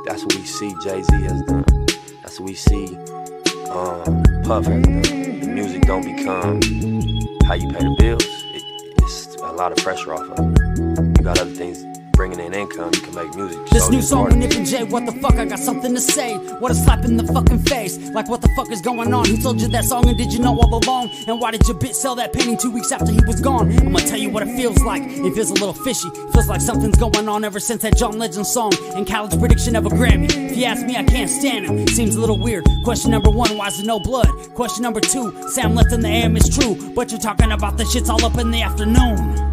That's what we see Jay-Z has done. That's what we see Puff has done. The music don't become how you pay the bills. It's a lot of pressure off of it. You got other things bringing in income, you can make music. This new song with Nip and Jay, what the fuck, I got something to say. What a slap in the fucking face. Like what the fuck is going on? Who told you that song and did you know all along? And why did your bitch sell that painting 2 weeks after he was gone? I'ma tell you what it feels like. It feels a little fishy. Feels like something's going on ever since that John Legend song and Khaled's prediction of a Grammy. If you ask me, I can't stand him. Seems a little weird. Question number 1, why is there no blood? Question number 2, Sam left in the AM is true, but you're talking about the shits all up in the afternoon.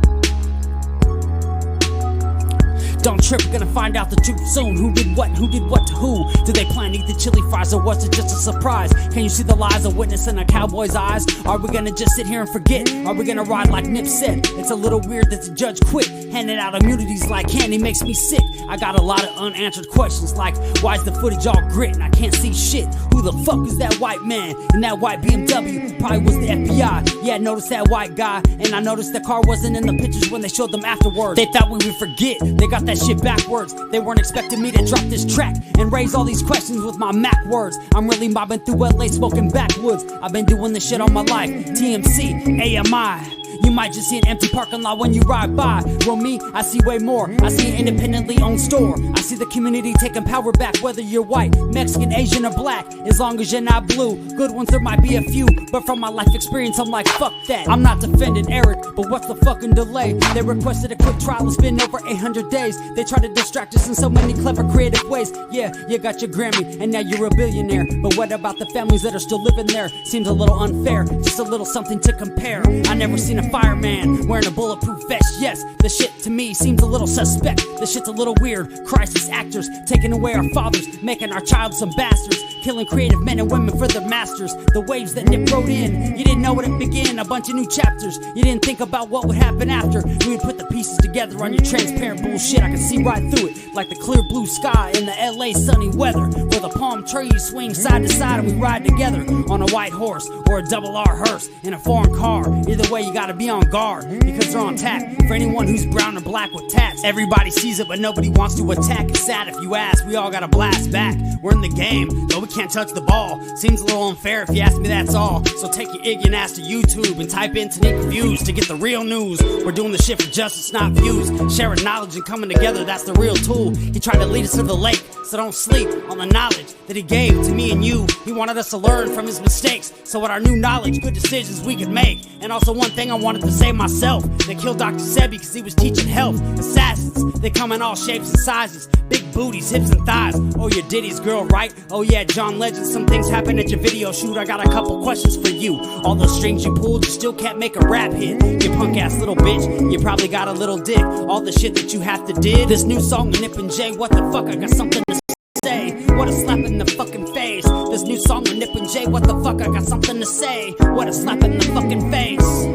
Don't trip, we're gonna find out the truth soon. Who did what to who? Did they plan to eat the chili fries or was it just a surprise? Can you see the lies of witness in a cowboy's eyes? Are we gonna just sit here and forget? Are we gonna ride like Nip said? It's a little weird that the judge quit. Handing out immunities like candy makes me sick. I got a lot of unanswered questions like, why is the footage all grit and I can't see shit? Who the fuck is that white man in that white BMW? Probably was the FBI. Yeah, I noticed that white guy, and I noticed the car wasn't in the pictures when they showed them afterwards. They thought we would forget. They got that shit backwards. They weren't expecting me to drop this track and raise all these questions with my Mac words. I'm really mobbing through LA smoking backwoods. I've been doing this shit all my life. TMC, AMI. You might just see an empty parking lot when you ride by. Well, me, I see way more. I see an independently owned store. I see the community taking power back, whether you're white, Mexican, Asian, or black. As long as you're not blue. Good ones, there might be a few, but from my life experience, I'm like, fuck that. I'm not defending Eric, but what's the fucking delay? They requested a quick trial, it's been over 800 days. They try to distract us in so many clever, creative ways. Yeah, you got your Grammy, and now you're a billionaire. But what about the families that are still living there? Seems a little unfair, just a little something to compare. I never seen a fireman wearing a bulletproof vest. Yes, the shit to me seems a little suspect. The shit's a little weird. Crisis actors taking away our fathers, making our child some bastards, killing creative men and women for their masters. The waves that Nip wrote in, you didn't know it began. A bunch of new chapters. You didn't think about what would happen after. We would put the pieces together on your transparent bullshit. I can see right through it, like the clear blue sky in the LA sunny weather, where the palm trees swing side to side and we ride together on a white horse or a double R hearse in a foreign car. Either way, you gotta be on guard because they're on tap for anyone who's brown or black with tats. Everybody sees it, but nobody wants to attack. It's sad if you ask. We all gotta blast back. We're in the game, though we can't touch the ball. Seems a little unfair if you ask me, that's all. So take your ignorant ass to YouTube and type in Tanique Views to get the real news. We're doing the shit for justice, not views. Sharing knowledge and coming together, that's the real tool. He tried to lead us to the lake, so don't sleep on the knowledge that he gave to me and you. He wanted us to learn from his mistakes, so with our new knowledge, good decisions we could make. And also one thing I wanted to say myself, they killed Dr. Sebi because he was teaching health. Assassins, they come in all shapes and sizes, big booties, hips and thighs. Oh, you're Diddy's girl, right? Oh yeah, John Legend, some things happen at your video shoot. I got a couple questions for you. All those strings you pulled, you still can't make a rap hit. You punk ass little bitch, you probably got a little dick. All the shit that you have to did. This new song with Nip and Jay, what the fuck, I got something to say. What a slap in the fucking face. This new song with Nip and Jay, what the fuck, I got something to say. What a slap in the fucking face.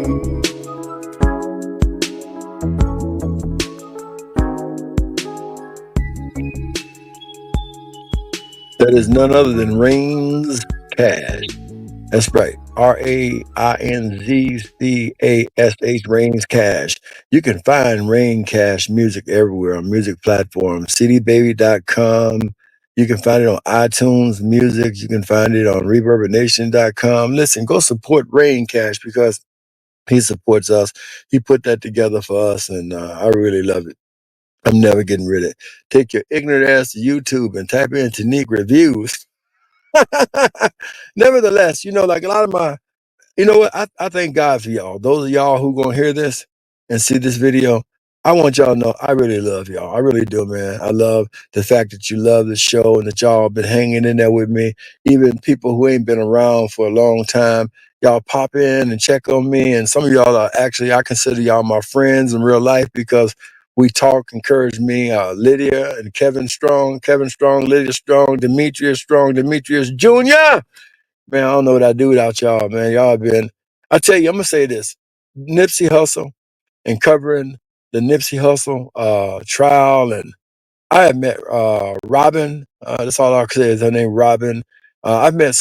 That is none other than Rainz Cash. That's right. RAINZCASH, Rainz Cash. You can find Rain Cash music everywhere on music platforms, cdbaby.com. You can find it on iTunes Music. You can find it on ReverbNation.com. Listen, go support Rain Cash because he supports us. He put that together for us, and I really love it. I'm never getting rid of it. Take your ignorant ass to YouTube and type in Tanique Reviews. Nevertheless, like a lot of my, what? I thank God for y'all. Those of y'all who gonna hear this and see this video, I want y'all to know I really love y'all. I really do, man. I love the fact that you love the show and that y'all been hanging in there with me. Even people who ain't been around for a long time, y'all pop in and check on me. And some of y'all are actually, I consider y'all my friends in real life because we talk, encourage me. Lydia and Kevin Strong, Lydia Strong, Demetrius Strong, Demetrius Jr. Man, I don't know what I'd do without y'all, man. Y'all have been, I tell you, I'm going to say this. Nipsey Hussle and covering the Nipsey Hussle trial. And I have met Robin. That's all I can say is her name, Robin. I've met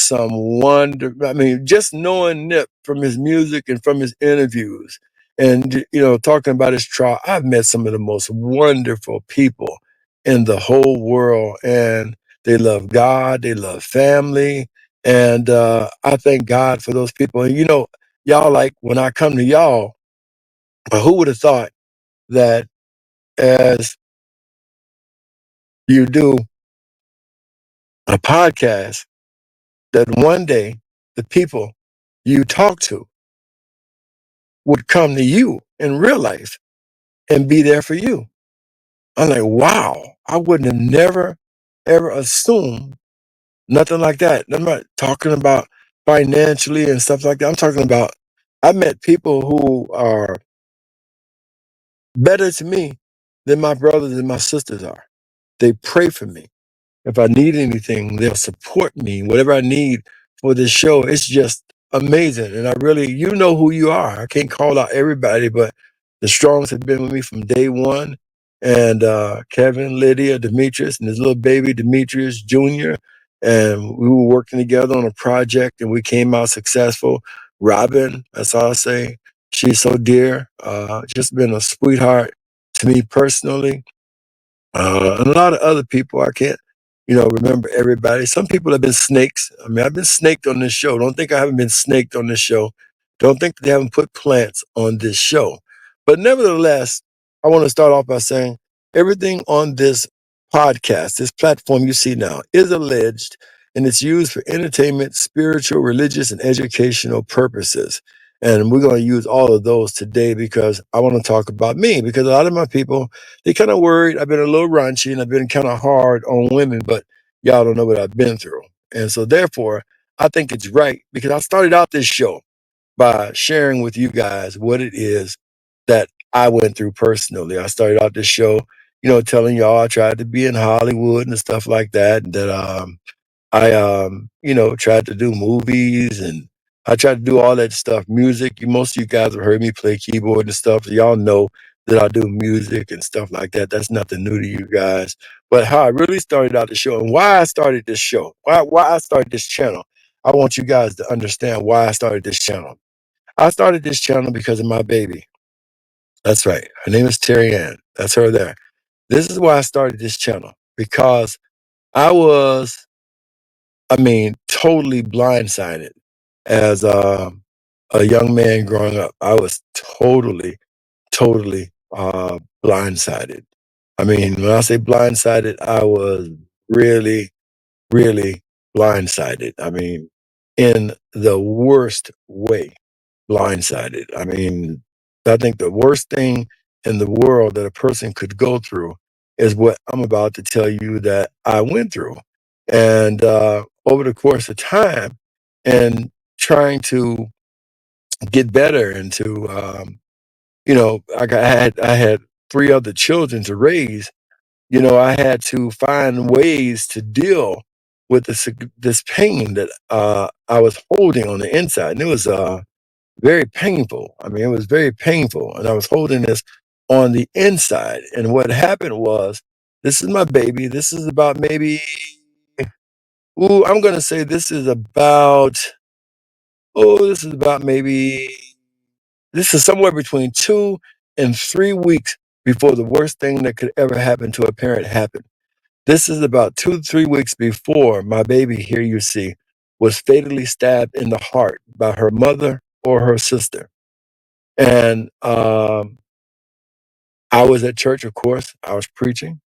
just knowing Nip from his music and from his interviews and, talking about his trial, I've met some of the most wonderful people in the whole world. And they love God, they love family. And I thank God for those people. And y'all, like when I come to y'all, but who would have thought that as you do a podcast, that one day the people you talk to would come to you in real life and be there for you. I'm like, wow, I wouldn't have never, ever assumed nothing like that. I'm not talking about financially and stuff like that. I'm talking about I met people who are better to me than my brothers and my sisters are. They pray for me. If I need anything, they'll support me. Whatever I need for this show, it's just amazing. And I really, you know who you are. I can't call out everybody, but the Strongs have been with me from day one. And Kevin, Lydia, Demetrius, and his little baby, Demetrius Jr. And we were working together on a project and we came out successful. Robin, that's all I say. She's so dear. Just been a sweetheart to me personally. And a lot of other people, I can't, remember everybody. Some people have been snakes. I mean, I've been snaked on this show. Don't think I haven't been snaked on this show. Don't think they haven't put plants on this show. But nevertheless, I want to start off by saying everything on this podcast, this platform you see now, is alleged and it's used for entertainment, spiritual, religious, and educational purposes. And we're going to use all of those today because I want to talk about me. Because a lot of my people, they kind of worried. I've been a little raunchy and I've been kind of hard on women, but y'all don't know what I've been through. And so therefore, I think it's right because I started out this show by sharing with you guys what it is that I went through personally. I started out this show, telling y'all I tried to be in Hollywood and stuff like that. And that I tried to do movies and I tried to do all that stuff. Music. Most of you guys have heard me play keyboard and stuff. So y'all know that I do music and stuff like that. That's nothing new to you guys. But how I really started out the show and why I started this show, why I started this channel. I want you guys to understand why I started this channel. I started this channel because of my baby. That's right. Her name is Terry Ann. That's her there. This is why I started this channel because I was totally blindsided as a young man growing up. I was totally blindsided. I mean, when I say blindsided, I was really, really blindsided. I mean, in the worst way, blindsided. I mean, I think the worst thing in the world that a person could go through is what I'm about to tell you that I went through. And over the course of time and trying to get better and to, I had three other children to raise. I had to find ways to deal with this pain that I was holding on the inside. And it was very painful. I mean, it was very painful. And I was holding this on the inside. And what happened was, this is my baby. This is about maybe, I'm going to say this is somewhere between 2 and 3 weeks before the worst thing that could ever happen to a parent happened. This is about 2 to 3 weeks before my baby, here you see, was fatally stabbed in the heart by her mother or her sister. And I was at church, of course. I was preaching.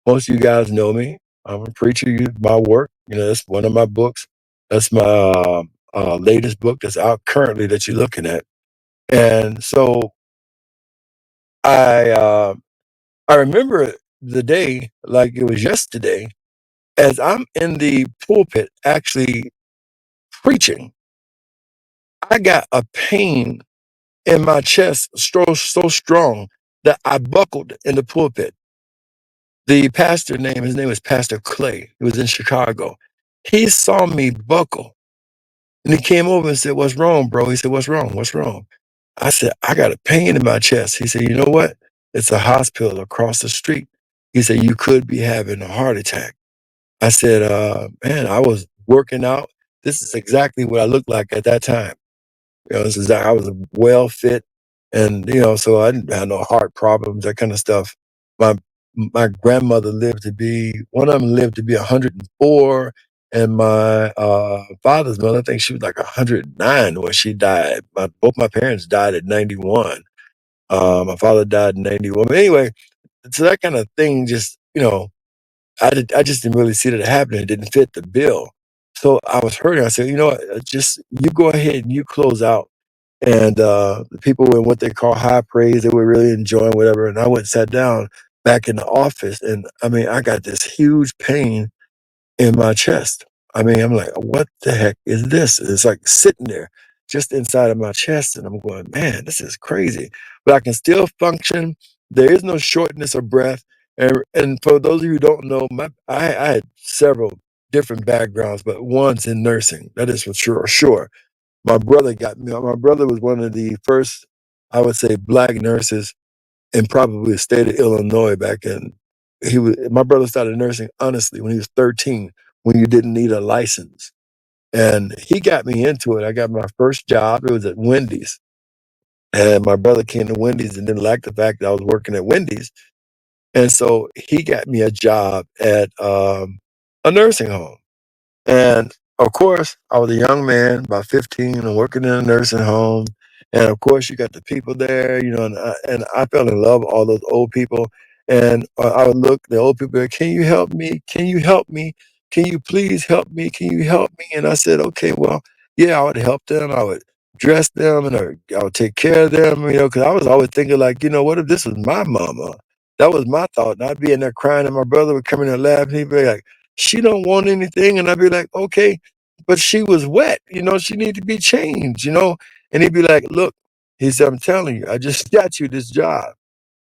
Most of you guys know me. I'm a preacher. My work, that's one of my books. That's my latest book that's out currently that you're looking at. And so I I remember the day like it was yesterday, as I'm in the pulpit actually preaching. I got a pain in my chest so strong that I buckled in the pulpit. The pastor his name was Pastor Clay. He was in Chicago. He saw me buckle and he came over and said, "What's wrong, bro?" He said, "What's wrong? What's wrong?" I said, "I got a pain in my chest." He said, "You know what? It's a hospital across the street." He said, "You could be having a heart attack." I said, "Man, I was working out. This is exactly what I looked like at that time." I was well fit and, so I didn't have no heart problems, that kind of stuff. My my grandmother lived to be, one of them lived to be 104, and my father's mother, I think she was like 109 when she died. Both my parents died at 91. My father died in 91. But anyway, so that kind of thing just, I just didn't really see that happening. It didn't fit the bill. So I was hurting. I said, you know what, just you go ahead and you close out. And the people were in what they call high praise. They were really enjoying whatever. And I went and sat down back in the office. And I mean, I got this huge pain in my chest. I mean, I'm like, what the heck is this? It's like sitting there just inside of my chest. And I'm going, man, this is crazy. But I can still function. There is no shortness of breath. And for those of you who don't know, I had several different backgrounds, but one's in nursing. That is for sure. My brother got me. My brother was one of the first, I would say, black nurses in probably the state of Illinois back in. My brother started nursing honestly when he was 13, when you didn't need a license. And he got me into it. I got my first job. It was at Wendy's. And my brother came to Wendy's and didn't like the fact that I was working at Wendy's. And so he got me a job at a nursing home. And of course, I was a young man, about 15, and working in a nursing home. And of course, you got the people there, and I fell in love with all those old people. And I would look, the old people, can you help me? Can you help me? Can you please help me? Can you help me? And I said, okay, well, yeah, I would help them. I would dress them and I would take care of them, because I was always thinking, like, what if this was my mama? That was my thought. And I'd be in there crying, and my brother would come in and laugh, and he'd be like, she don't want anything. And I'd be like, okay, but she was wet, she needed to be changed. And he'd be like, look, he said, I'm telling you, I just got you this job.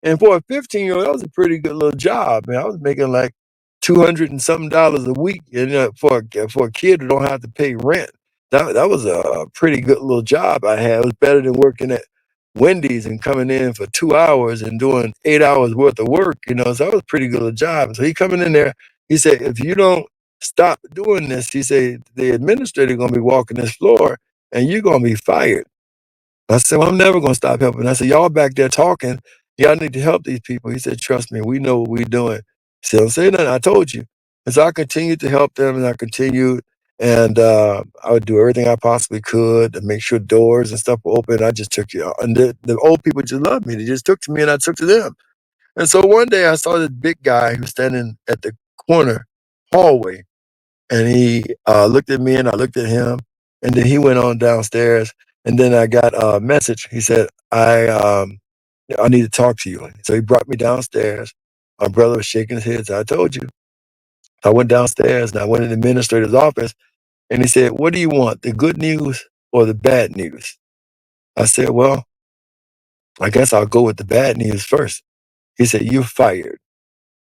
And for a 15-year-old, that was a pretty good little job, man. I was making like 200 and something dollars a week, for a kid who don't have to pay rent. That was a pretty good little job I had. It was better than working at Wendy's and coming in for 2 hours and doing 8 hours worth of work. So that was a pretty good little job. So he coming in there, he said, if you don't stop doing this, he said, the administrator gonna be walking this floor and you're gonna be fired. I said, well, I'm never gonna stop helping. I said, y'all back there talking, y'all need to help these people. He said, trust me, we know what we're doing. He said, don't say nothing, I told you. And so I continued to help them, and I continued, and I would do everything I possibly could to make sure doors and stuff were open. I just took you, and the old people just loved me. They just took to me and I took to them. And so one day I saw this big guy who was standing at the corner hallway, and he looked at me and I looked at him, and then he went on downstairs, and then I got a message. He said, I need to talk to you. So he brought me downstairs. My brother was shaking his head. So I told you. I went downstairs and I went in the administrator's office, and he said, what do you want, the good news or the bad news? I said, well, I guess I'll go with the bad news first. He said, you're fired.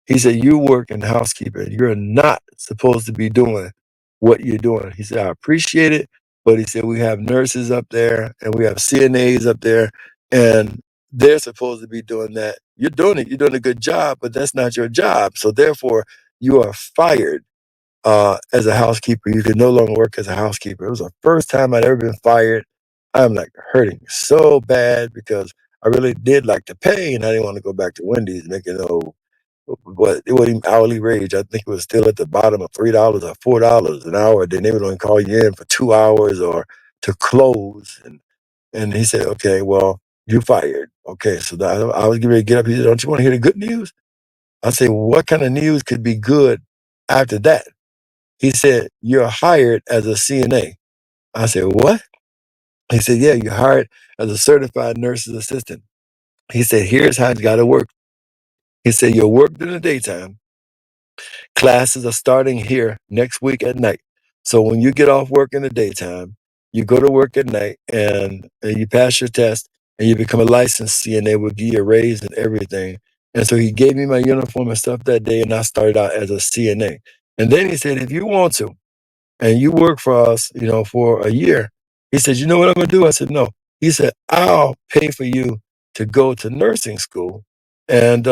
He said, you work in housekeeping. You're not supposed to be doing what you're doing. He said, I appreciate it. But he said, we have nurses up there and we have CNAs up there, and they're supposed to be doing that. You're doing it. You're doing a good job, but that's not your job. So therefore, you are fired as a housekeeper. You can no longer work as a housekeeper. It was the first time I'd ever been fired. I'm like hurting so bad because I really did like to pay, and I didn't want to go back to Wendy's making but it wasn't even hourly wage. I think it was still at the bottom of $3 or $4 an hour. Then they would only call you in for 2 hours or to close. And he said, okay, well, you fired. Okay, so I was getting ready to get up. He said, don't you want to hear the good news? I said, well, what kind of news could be good after that? He said, you're hired as a CNA. I said, what? He said, yeah, you're hired as a certified nurse's assistant. He said, here's how it's got to work. He said, you'll work during the daytime. Classes are starting here next week at night. So when you get off work in the daytime, you go to work at night, and you pass your test and you become a licensed CNA. Will give you a raise and everything. And so he gave me my uniform and stuff that day, and I started out as a CNA. And then he said, if you want to, and you work for us, for a year, he said, you know what I'm gonna do? I said, no. He said, I'll pay for you to go to nursing school, and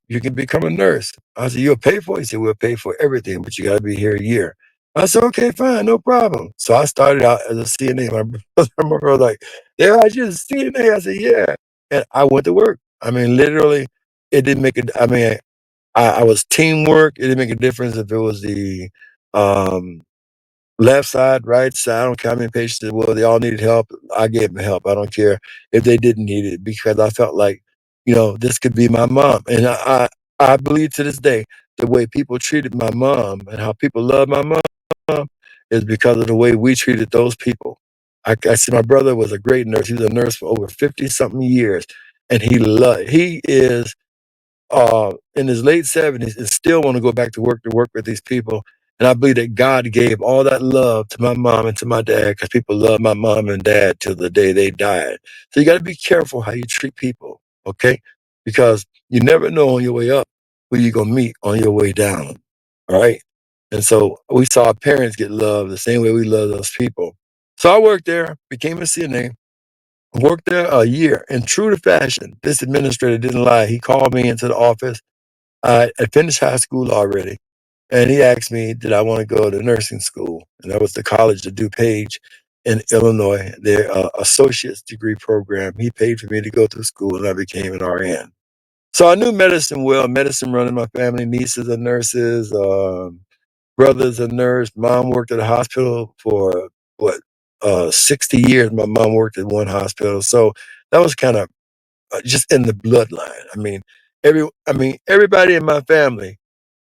you can become a nurse. I said, you'll pay for it? He said, we'll pay for everything, but you gotta be here a year. I said, okay, fine, no problem. So I started out as a CNA. My brother was like, yeah, I just CNA. I said, yeah. And I went to work. I mean, literally, it didn't make it. I mean, I was teamwork. It didn't make a difference if it was the um, left side, right side. I don't care how many patients it was. They all needed help. I gave them help. I don't care if they didn't need it because I felt like, this could be my mom. And I believe to this day, the way people treated my mom and how people love my mom is because of the way we treated those people. I see my brother was a great nurse. He was a nurse for over 50 something years. And he is in his late 70s and still want to go back to work with these people. And I believe that God gave all that love to my mom and to my dad because people love my mom and dad till the day they died. So you got to be careful how you treat people, okay? Because you never know on your way up who you're going to meet on your way down, all right? And so we saw our parents get love the same way we love those people. So I worked there, became a CNA, worked there a year. And true to fashion, this administrator didn't lie. He called me into the office. I finished high school already, and he asked me, did I want to go to nursing school? And that was the College of DuPage in Illinois, their associate's degree program. He paid for me to go to school, and I became an RN. So I knew medicine well. Medicine running my family. Nieces are nurses. Brother's a nurse. Mom worked at a hospital for what 60 years. My mom worked at one hospital, so that was kind of just in the bloodline. Everybody in my family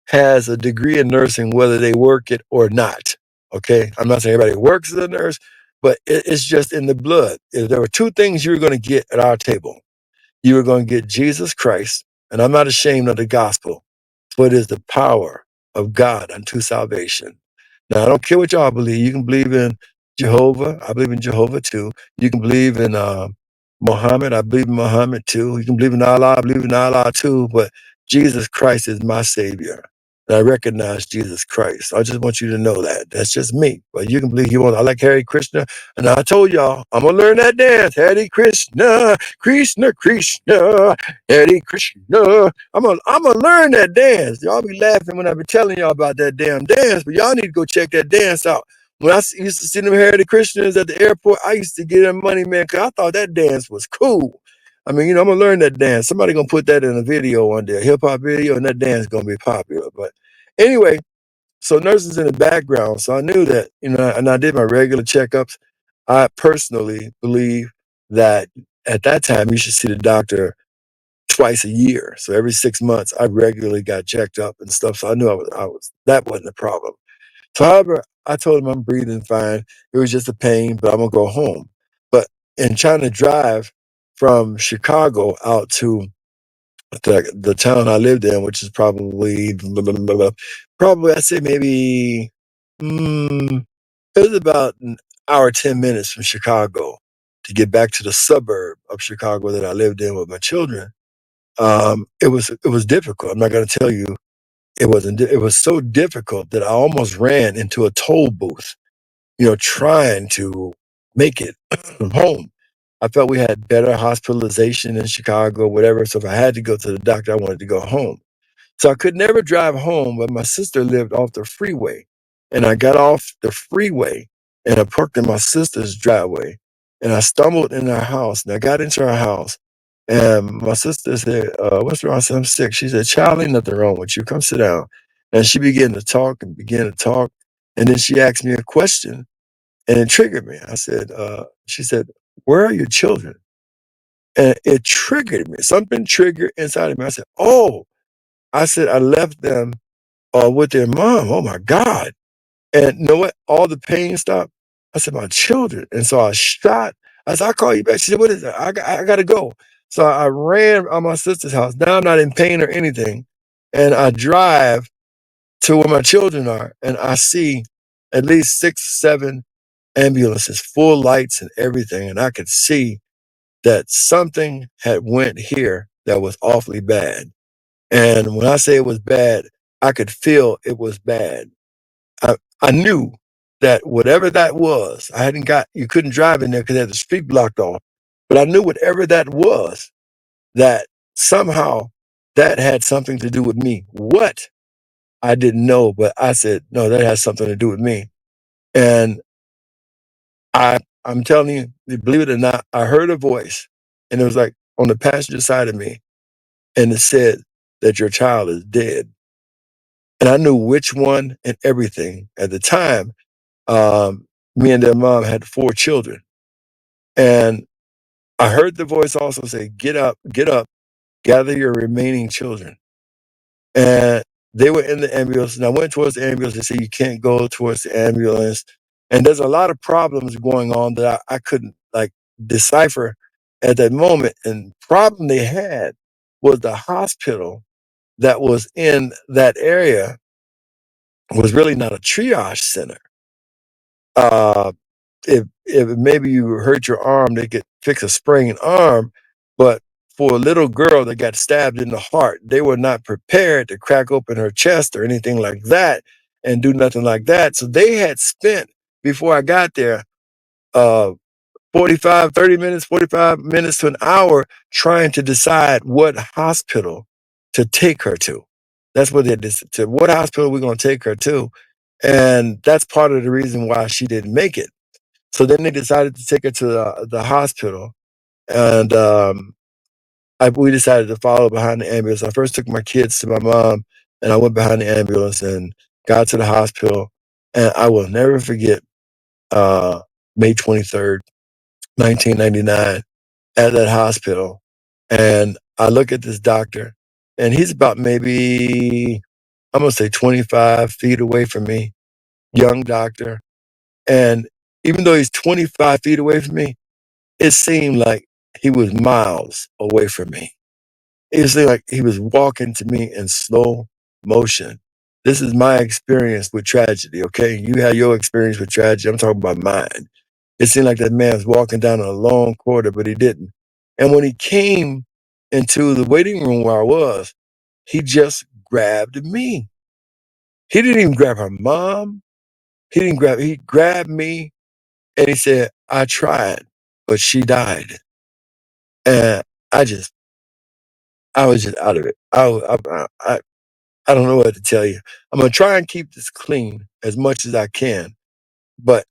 has a degree in nursing, whether they work it or not. Okay, I'm not saying everybody works as a nurse, but it's just in the blood. If there were two things you were going to get at our table, you were going to get Jesus Christ, and I'm not ashamed of the gospel, for it is the power of God unto salvation. Now, I don't care what y'all believe. You can believe in Jehovah. I believe in Jehovah too. You can believe in Muhammad. I believe in Muhammad too. You can believe in Allah. I believe in Allah too. But Jesus Christ is my savior. And I recognize Jesus Christ. I just want you to know that. That's just me. But you can believe you want. I like Hare Krishna. And I told y'all, I'm going to learn that dance. Hare Krishna, Krishna, Krishna, Hare Krishna. I'm gonna learn that dance. Y'all be laughing when I be telling y'all about that damn dance, but y'all need to go check that dance out. When used to see them Hare Krishnas at the airport, I used to get them money, man, because I thought that dance was cool. I'm gonna learn that dance. Somebody gonna put that in a video one day, a hip hop video, and that dance gonna be popular. But anyway, so nurses in the background. So I knew that, and I did my regular checkups. I personally believe that at that time you should see the doctor twice a year. So every 6 months, I regularly got checked up and stuff. So I knew that wasn't a problem. So, however, I told him I'm breathing fine. It was just a pain, but I'm gonna go home. But in trying to drive from Chicago out to the town I lived in, which is probably I'd say maybe it was about an hour 10 minutes from Chicago to get back to the suburb of Chicago that I lived in with my children. It was difficult. I'm not going to tell you it wasn't. It was so difficult that I almost ran into a toll booth. Trying to make it home. I felt we had better hospitalization in Chicago, whatever. So if I had to go to the doctor, I wanted to go home. So I could never drive home, but my sister lived off the freeway. And I got off the freeway and I parked in my sister's driveway. And I stumbled in her house and I got into her house. And my sister said, what's wrong? I said, I'm sick. She said, child, ain't nothing wrong with you. Come sit down. And she began to talk and began to talk. And then she asked me a question and it triggered me. She said, where are your children? And it triggered me. Something triggered inside of me. I said, oh, I left them with their mom. Oh my God. And you know what? All the pain stopped. I said, my children. And so I shot. I said, I'll call you back. She said, what is that? I got to go. So I ran on my sister's house. Now I'm not in pain or anything. And I drive to where my children are. And I see at least 6, 7 ambulances, full lights and everything. And I could see that something had went here that was awfully bad. And when I say it was bad, I could feel it was bad. I knew that whatever that was, you couldn't drive in there because they had the street blocked off. But I knew whatever that was, that somehow that had something to do with me. What? I didn't know, but I said, no, that has something to do with me. And I'm telling you, believe it or not, I heard a voice and it was like on the passenger side of me. And it said, that your child is dead. And I knew which one and everything. At the time, me and their mom had 4 children. And I heard the voice also say, get up, gather your remaining children. And they were in the ambulance, and I went towards the ambulance. They said, you can't go towards the ambulance. And there's a lot of problems going on that I couldn't like decipher at that moment. And problem they had was the hospital that was in that area was really not a triage center. Uh, if maybe you hurt your arm, they could fix a sprained arm. But for a little girl that got stabbed in the heart, they were not prepared to crack open her chest or anything like that and do nothing like that. So they had spent, before I got there, 30 minutes, 45 minutes to an hour trying to decide what hospital to take her to. That's what they decided. To what hospital we're going to take her to. And that's part of the reason why she didn't make it. So then they decided to take her to the hospital, and we decided to follow behind the ambulance. I first took my kids to my mom, and I went behind the ambulance and got to the hospital. And I will never forget May 23rd, 1999, at that hospital. And I look at this doctor, and he's about maybe, I'm going to say 25 feet away from me, young doctor. And even though he's 25 feet away from me, it seemed like he was miles away from me. It seemed like he was walking to me in slow motion. This is my experience with tragedy, okay? You had your experience with tragedy. I'm talking about mine. It seemed like that man was walking down a long corridor, but he didn't. And when he came into the waiting room where I was, he just grabbed me. He didn't even grab her mom. He grabbed me, and he said, I tried, but she died. And I was just out of it. I don't know what to tell you. I'm gonna try and keep this clean as much as I can, but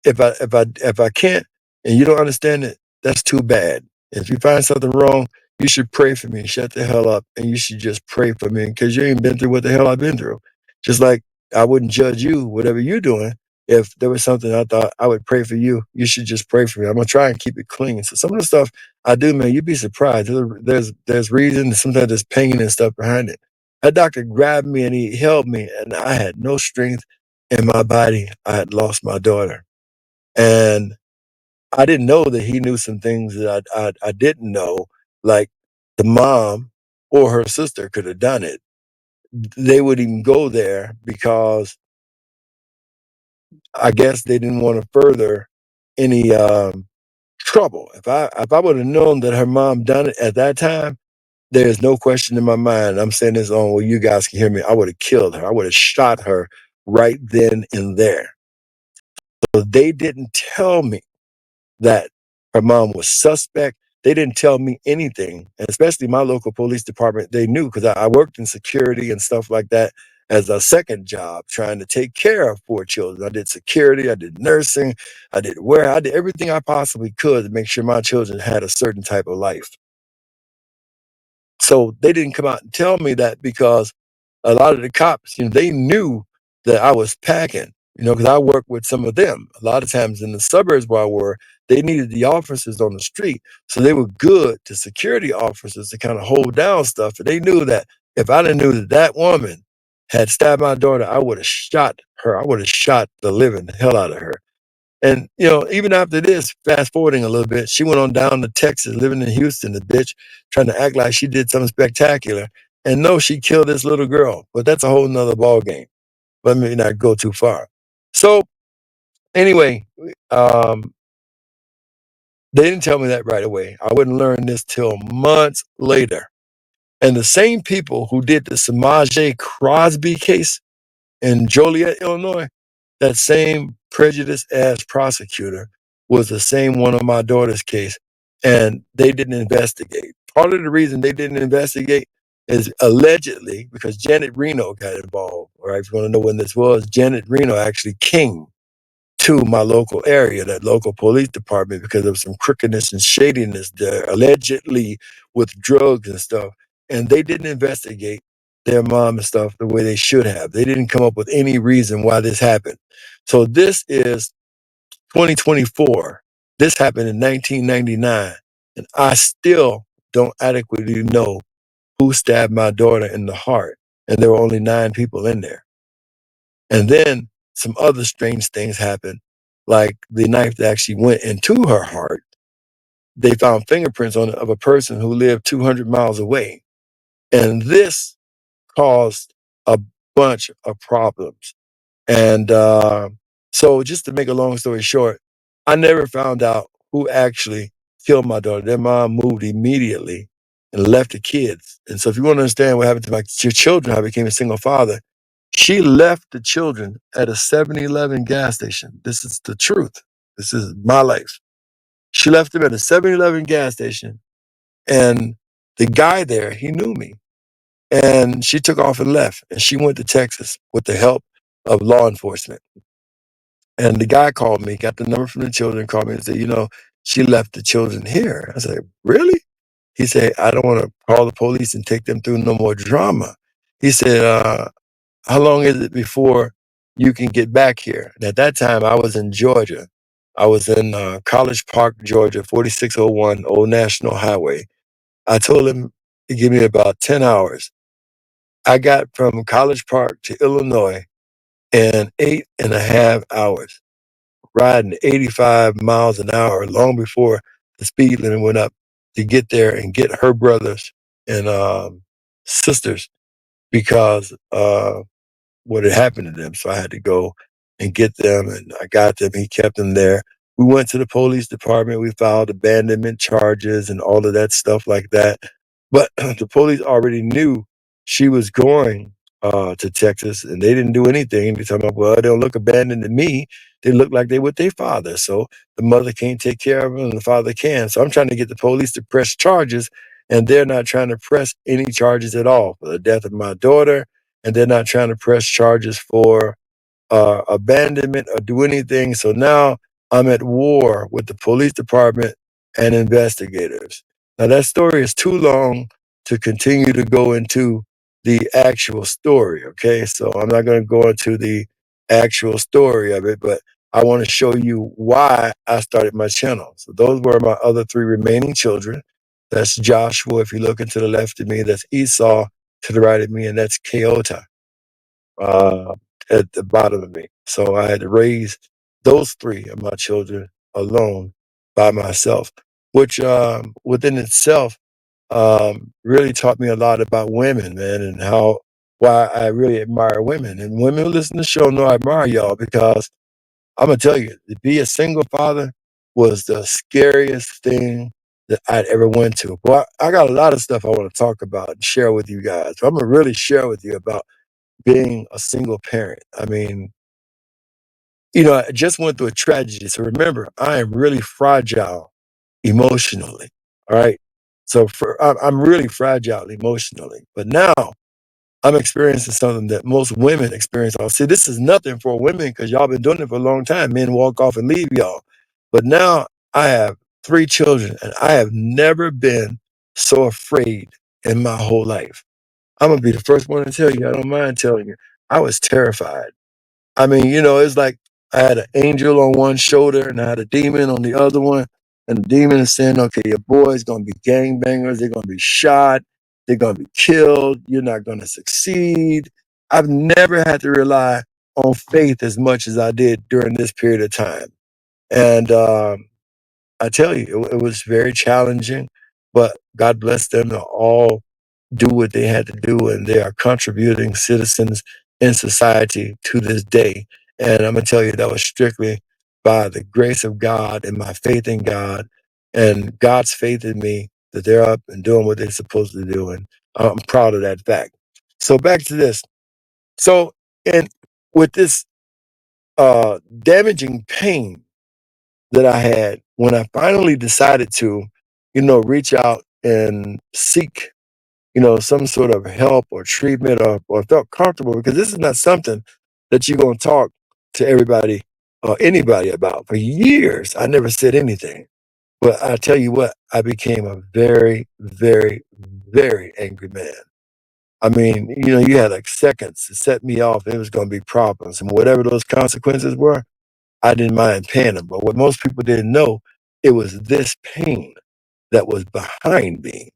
if I can't and you don't understand it, that's too bad. If you find something wrong, you should pray for me. Shut the hell up, and you should just pray for me because you ain't been through what the hell I've been through. Just like I wouldn't judge you, whatever you're doing. If there was something I thought I would pray for you, you should just pray for me. I'm gonna try and keep it clean. So some of the stuff I do, man, you'd be surprised. There's reason. Sometimes there's pain and stuff behind it. That doctor grabbed me and he held me, and I had no strength in my body. I had lost my daughter. And I didn't know that he knew some things that I didn't know, like the mom or her sister could have done it. They would even go there because I guess they didn't want to further any trouble. If I would have known that her mom done it at that time, there's no question in my mind. I'm saying this on where you guys can hear me. I would have killed her. I would have shot her right then and there. So they didn't tell me that her mom was suspect. They didn't tell me anything, and especially my local police department. They knew because I worked in security and stuff like that as a second job, trying to take care of 4 children. I did security, I did nursing, I did everything I possibly could to make sure my children had a certain type of life. So they didn't come out and tell me that because a lot of the cops, they knew that I was packing, because I worked with some of them. A lot of times in the suburbs where I were, they needed the officers on the street. So they were good to security officers to kind of hold down stuff. And they knew that if I didn't know that that woman had stabbed my daughter, I would have shot her. I would have shot the living hell out of her. And, even after this, fast forwarding a little bit, she went on down to Texas, living in Houston, the bitch, trying to act like she did something spectacular. And no, she killed this little girl, but that's a whole nother ball game. Let me not go too far. So anyway, they didn't tell me that right away. I wouldn't learn this till months later. And the same people who did the Samaje Crosby case in Joliet, Illinois, that same prejudiced ass prosecutor was the same one on my daughter's case, and they didn't investigate. Part of the reason they didn't investigate is allegedly because Janet Reno got involved. All right, if you want to know when this was, Janet Reno actually came to my local area, that local police department, because there was some crookedness and shadiness there, allegedly with drugs and stuff. and they didn't investigate their mom and stuff the way they should have. They didn't come up with any reason why this happened. So this is 2024. This happened in 1999, and I still don't adequately know who stabbed my daughter in the heart. And there were only 9 people in there. And then some other strange things happened, like the knife that actually went into her heart. They found fingerprints on it of a person who lived 200 miles away. And this caused a bunch of problems. And so, just to make a long story short, I never found out who actually killed my daughter. Their mom moved immediately and left the kids. And so, if you want to understand what happened to my children, how I became a single father, she left the children at a 7-Eleven gas station. This is the truth. This is my life. She left them at a 7-Eleven gas station, and the guy there, he knew me. And she took off and left, and she went to Texas with the help of law enforcement. And the guy called me, got the number from the children, called me and said, she left the children here. I said, really? He said, I don't want to call the police and take them through no more drama. He said, how long is it before you can get back here? And at that time, I was in Georgia. I was in College Park, Georgia, 4601 Old National Highway. I told him to give me about 10 hours. I got from College Park to Illinois in 8.5 hours, riding 85 miles an hour, long before the speed limit went up, to get there and get her brothers and sisters, because what had happened to them. So I had to go and get them, and I got them. He kept them there. We went to the police department. We filed abandonment charges and all of that stuff like that. But the police already knew she was going to Texas, and they didn't do anything. They talking about, well, they don't look abandoned to me. They look like they with their father. So the mother can't take care of them, and the father can. So I'm trying to get the police to press charges, and they're not trying to press any charges at all for the death of my daughter, and they're not trying to press charges for abandonment or do anything. So now I'm at war with the police department and investigators. Now, that story is too long to continue to go into the actual story, okay? So I'm not going to go into the actual story of it, but I want to show you why I started my channel. So those were my other 3 remaining children. That's Joshua, if you look into the left of me. That's Esau to the right of me, and that's Keota at the bottom of me. So I had to raise those 3 of my children alone by myself, which within itself really taught me a lot about women, man, and why I really admire women. And women who listen to the show know I admire y'all, because I'm gonna tell you, to be a single father was the scariest thing that I'd ever went to. Well, I got a lot of stuff I want to talk about and share with you guys. I'm gonna really share with you about being a single parent. I mean, I just went through a tragedy. So remember, I am really fragile emotionally. All right. So I'm really fragile emotionally. But now I'm experiencing something that most women experience. I'll say this is nothing for women, because y'all been doing it for a long time. Men walk off and leave y'all. But now I have 3 children, and I have never been so afraid in my whole life. I'm gonna be the first one to tell you, I don't mind telling you, I was terrified. I mean, it's like I had an angel on one shoulder and I had a demon on the other one. And the demon is saying, okay, your boys gonna be gangbangers, they're gonna be shot, they're gonna be killed, you're not gonna succeed. I've never had to rely on faith as much as I did during this period of time. And I tell you, it was very challenging, but God bless them to all do what they had to do, and they are contributing citizens in society to this day. And I'm gonna tell you, that was strictly by the grace of God and my faith in God and God's faith in me, that they're up and doing what they're supposed to do. And I'm proud of that fact. So back to this. So, and with this damaging pain that I had, when I finally decided to, reach out and seek, some sort of help or treatment, or felt comfortable, because this is not something that you're going to talk to everybody or anybody about. For years, I never said anything. But I tell you what, I became a very, very, very angry man. I mean, you had like seconds to set me off. It was going to be problems. And whatever those consequences were, I didn't mind paying them. But what most people didn't know, it was this pain that was behind me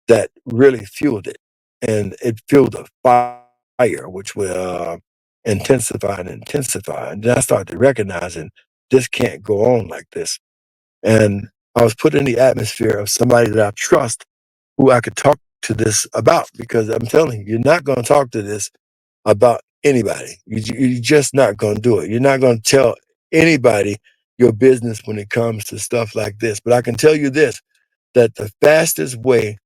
that really fueled it. And it fueled a fire, which would intensify and intensify. And then I started recognizing this can't go on like this. And I was put in the atmosphere of somebody that I trust who I could talk to this about, because I'm telling you, you're not going to talk to this about anybody. You're just not going to do it. You're not going to tell anybody your business when it comes to stuff like this. But I can tell you this, that the fastest way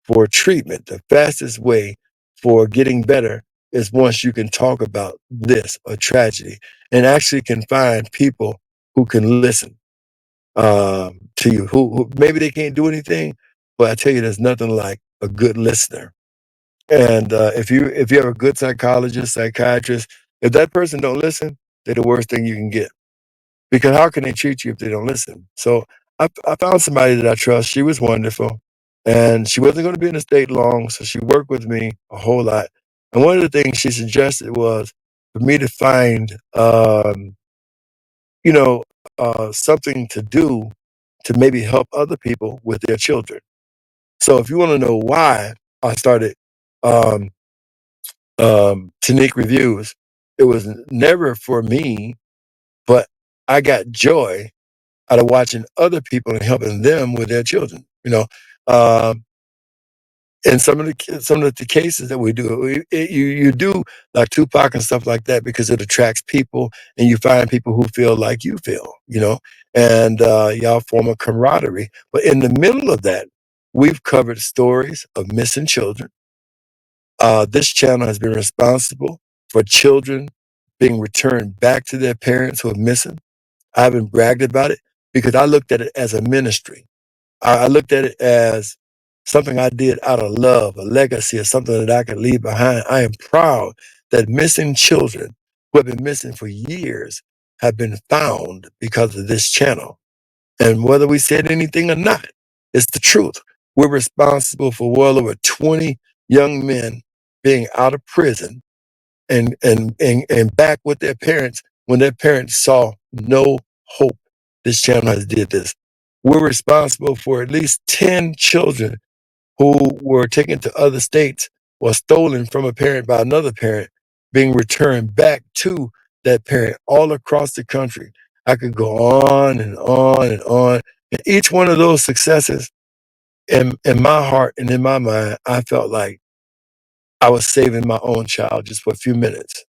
for treatment, the fastest way for getting better is once you can talk about this, a tragedy, and actually can find people who can listen to you, who maybe they can't do anything, but I tell you, there's nothing like a good listener. And if you have a good psychologist, psychiatrist, if that person don't listen, they're the worst thing you can get. Because how can they treat you if they don't listen? So I found somebody that I trust. She was wonderful, and she wasn't going to be in the state long, so she worked with me a whole lot. And one of the things she suggested was for me to find, you know, something to do to maybe help other people with their children. So if you want to know why I started um, Tanique Reviews, it was never for me, but I got joy out of watching other people and helping them with their children. Um, and some of the cases that we do, you do like Tupac and stuff like that because it attracts people, and you find people who feel like you feel, and y'all form a camaraderie. But in the middle of that, we've covered stories of missing children. This channel has been responsible for children being returned back to their parents who are missing. I haven't bragged about it because I looked at it as a ministry. I looked at it as something I did out of love, a legacy, or something that I could leave behind. I am proud that missing children who have been missing for years have been found because of this channel. And whether we said anything or not, it's the truth. We're responsible for well over 20 young men being out of prison and back with their parents when their parents saw no hope. This channel has did this. We're responsible for at least 10 children who were taken to other states or stolen from a parent by another parent being returned back to that parent all across the country. I could go on and on and on. And each one of those successes in my heart and in my mind, I felt like I was saving my own child just for a few minutes.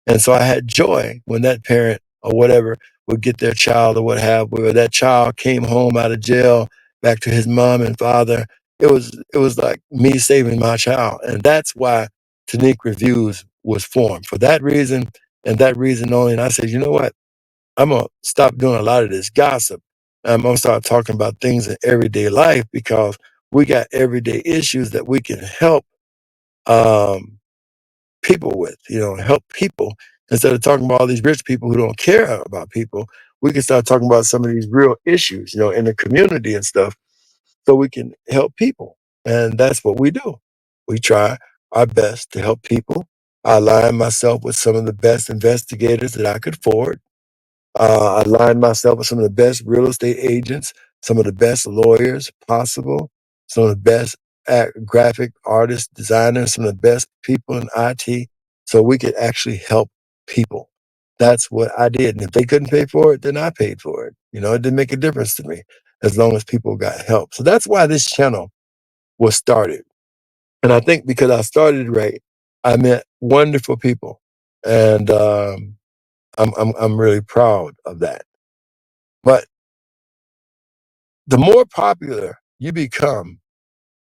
And so I had joy when that parent or whatever would get their child or what have, where that child came home out of jail back to his mom and father. It was like me saving my child. And that's why Tanique Reviews was formed. For that reason and that reason only. And I said, you know what? I'm gonna stop doing a lot of this gossip. I'm gonna start talking about things in everyday life because we got everyday issues that we can help um, people with, help people instead of talking about all these rich people who don't care about people. We can start talking about some of these real issues, in the community and stuff, so we can help people. And that's what we do. We try our best to help people. I align myself with some of the best investigators that I could afford. I aligned myself with some of the best real estate agents, some of the best lawyers possible, some of the best graphic artists, designers, some of the best people in IT, so we could actually help people. That's what I did. And if they couldn't pay for it, then I paid for it. It didn't make a difference to me as long as people got help. So that's why this channel was started. And I think because I started right, I met wonderful people. And I'm really proud of that. But the more popular you become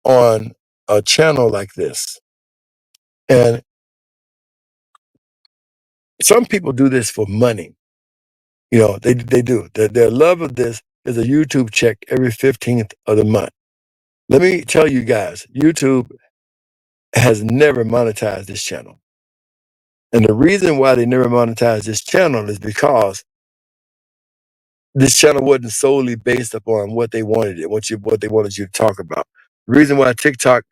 on a channel like this, and some people do this for money, they do. Their love of this is a YouTube check every 15th of the month. Let me tell you guys, YouTube has never monetized this channel. And the reason why they never monetized this channel is because this channel wasn't solely based upon what they wanted it, what they wanted you to talk about. The reason why TikTok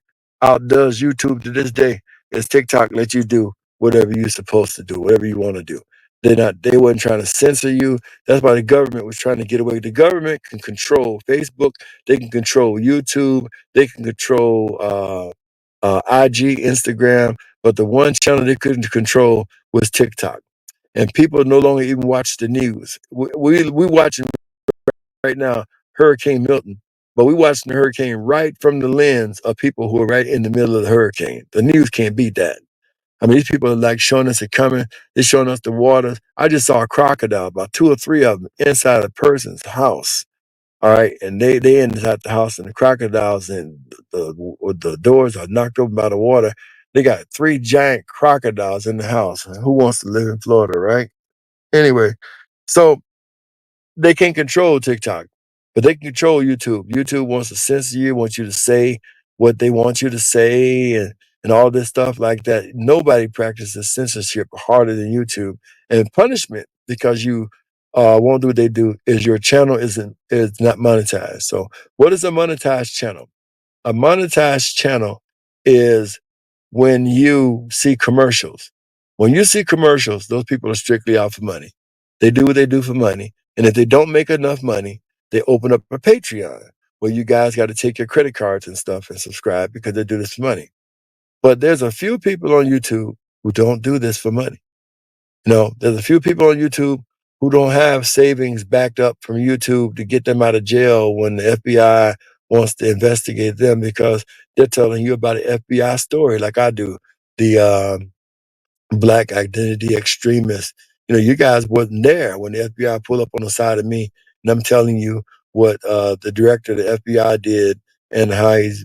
outdoes YouTube to this day is TikTok lets you do whatever you're supposed to do, whatever you want to do. They wasn't trying to censor you. That's why the government was trying to get away. The government can control Facebook, they can control YouTube, they can control IG, Instagram, but the one channel they couldn't control was TikTok. And people no longer even watch the news. We watching right now Hurricane Milton, but we watching the hurricane right from the lens of people who are right in the middle of the hurricane. The news can't beat that. I mean, these people are like showing us it coming. They're showing us the waters. I just saw a crocodile, about 2 or 3 of them, inside a person's house. All right, and they inside the house, and the crocodiles and the doors are knocked open by the water. They got 3 giant crocodiles in the house. Who wants to live in Florida, right? Anyway, so they can't control TikTok, but they can control YouTube. YouTube wants to censor you, wants you to say what they want you to say, and all this stuff like that. Nobody practices censorship harder than YouTube. And punishment because you won't do what they do is your channel is not monetized. So what is a monetized channel? A monetized channel is when you see commercials. When you see commercials, those people are strictly out for money. They do what they do for money. And if they don't make enough money, they open up a Patreon where you guys got to take your credit cards and stuff and subscribe because they do this for money. But there's a few people on YouTube who don't do this for money. You know, there's a few people on YouTube who don't have savings backed up from YouTube to get them out of jail when the FBI wants to investigate them because they're telling you about an FBI story like I do. The Black identity extremists. You know, you guys wasn't there when the FBI pulled up on the side of me, and I'm telling you what the director of the FBI did and how he's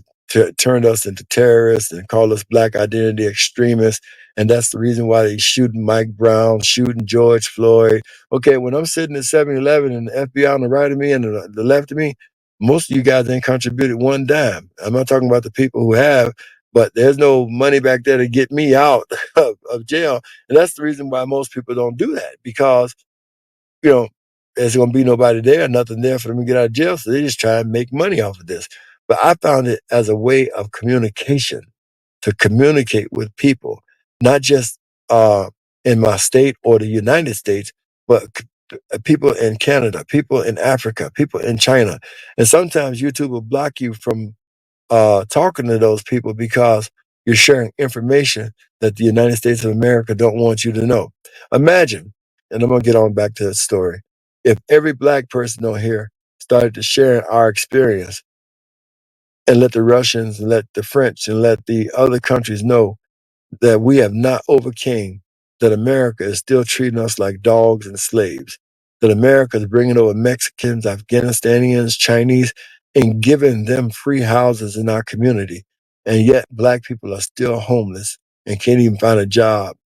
turned us into terrorists and called us Black identity extremists. And that's the reason why they shooting Mike Brown, shooting George Floyd. Okay, when I'm sitting at 7-Eleven and the FBI on the right of me and the left of me, most of you guys ain't contributed one dime. I'm not talking about the people who have, but there's no money back there to get me out of jail. And that's the reason why most people don't do that because, you know, there's going to be nobody there, nothing there for them to get out of jail. So they just try and make money off of this. But I found it as a way of communication to communicate with people, not just in my state or the United States, but people in Canada, people in Africa, people in China. And sometimes YouTube will block you from talking to those people because you're sharing information that the United States of America don't want you to know. Imagine, and I'm gonna get on back to that story. If every Black person on here started to share our experience and let the Russians and let the French and let the other countries know that we have not overcame, that America is still treating us like dogs and slaves, that America is bringing over Mexicans, Afghanistanians, Chinese, and giving them free houses in our community. And yet Black people are still homeless and can't even find a job.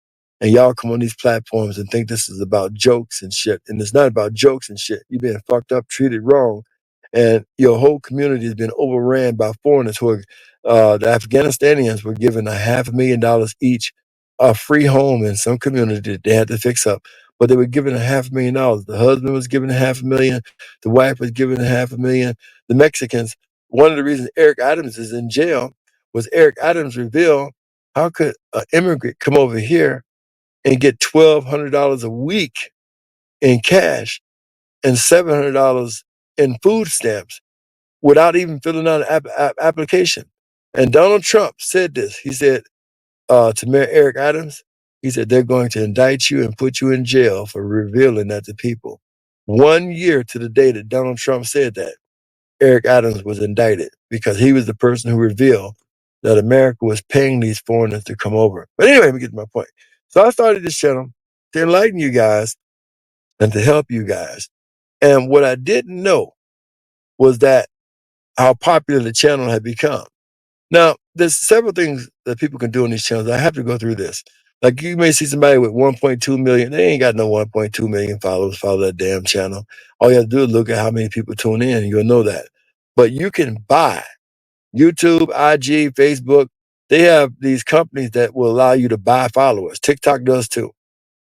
And y'all come on these platforms and think this is about jokes and shit. And it's not about jokes and shit. You're being fucked up, treated wrong. And your whole community has been overran by foreigners who are the Afghanistanians were given $500,000 each, a free home in some community that they had to fix up. But they were given $500,000. The husband was given $500,000. The wife was given $500,000. The Mexicans, one of the reasons Eric Adams is in jail was Eric Adams revealed how could an immigrant come over here and get $1,200 a week in cash and $700 in food stamps without even filling out an application. And Donald Trump said this. He said to Mayor Eric Adams, he said, they're going to indict you and put you in jail for revealing that to people. 1 year to the day that Donald Trump said that, Eric Adams was indicted because he was the person who revealed that America was paying these foreigners to come over. But anyway, let me get to my point. So I started this channel to enlighten you guys and to help you guys. And what I didn't know was that how popular the channel had become. Now, there's several things that people can do on these channels. I have to go through this. Like you may see somebody with 1.2 million. They ain't got no 1.2 million followers, follow that damn channel. All you have to do is look at how many people tune in and you'll know that. But you can buy YouTube, IG, Facebook. They have these companies that will allow you to buy followers. TikTok does too.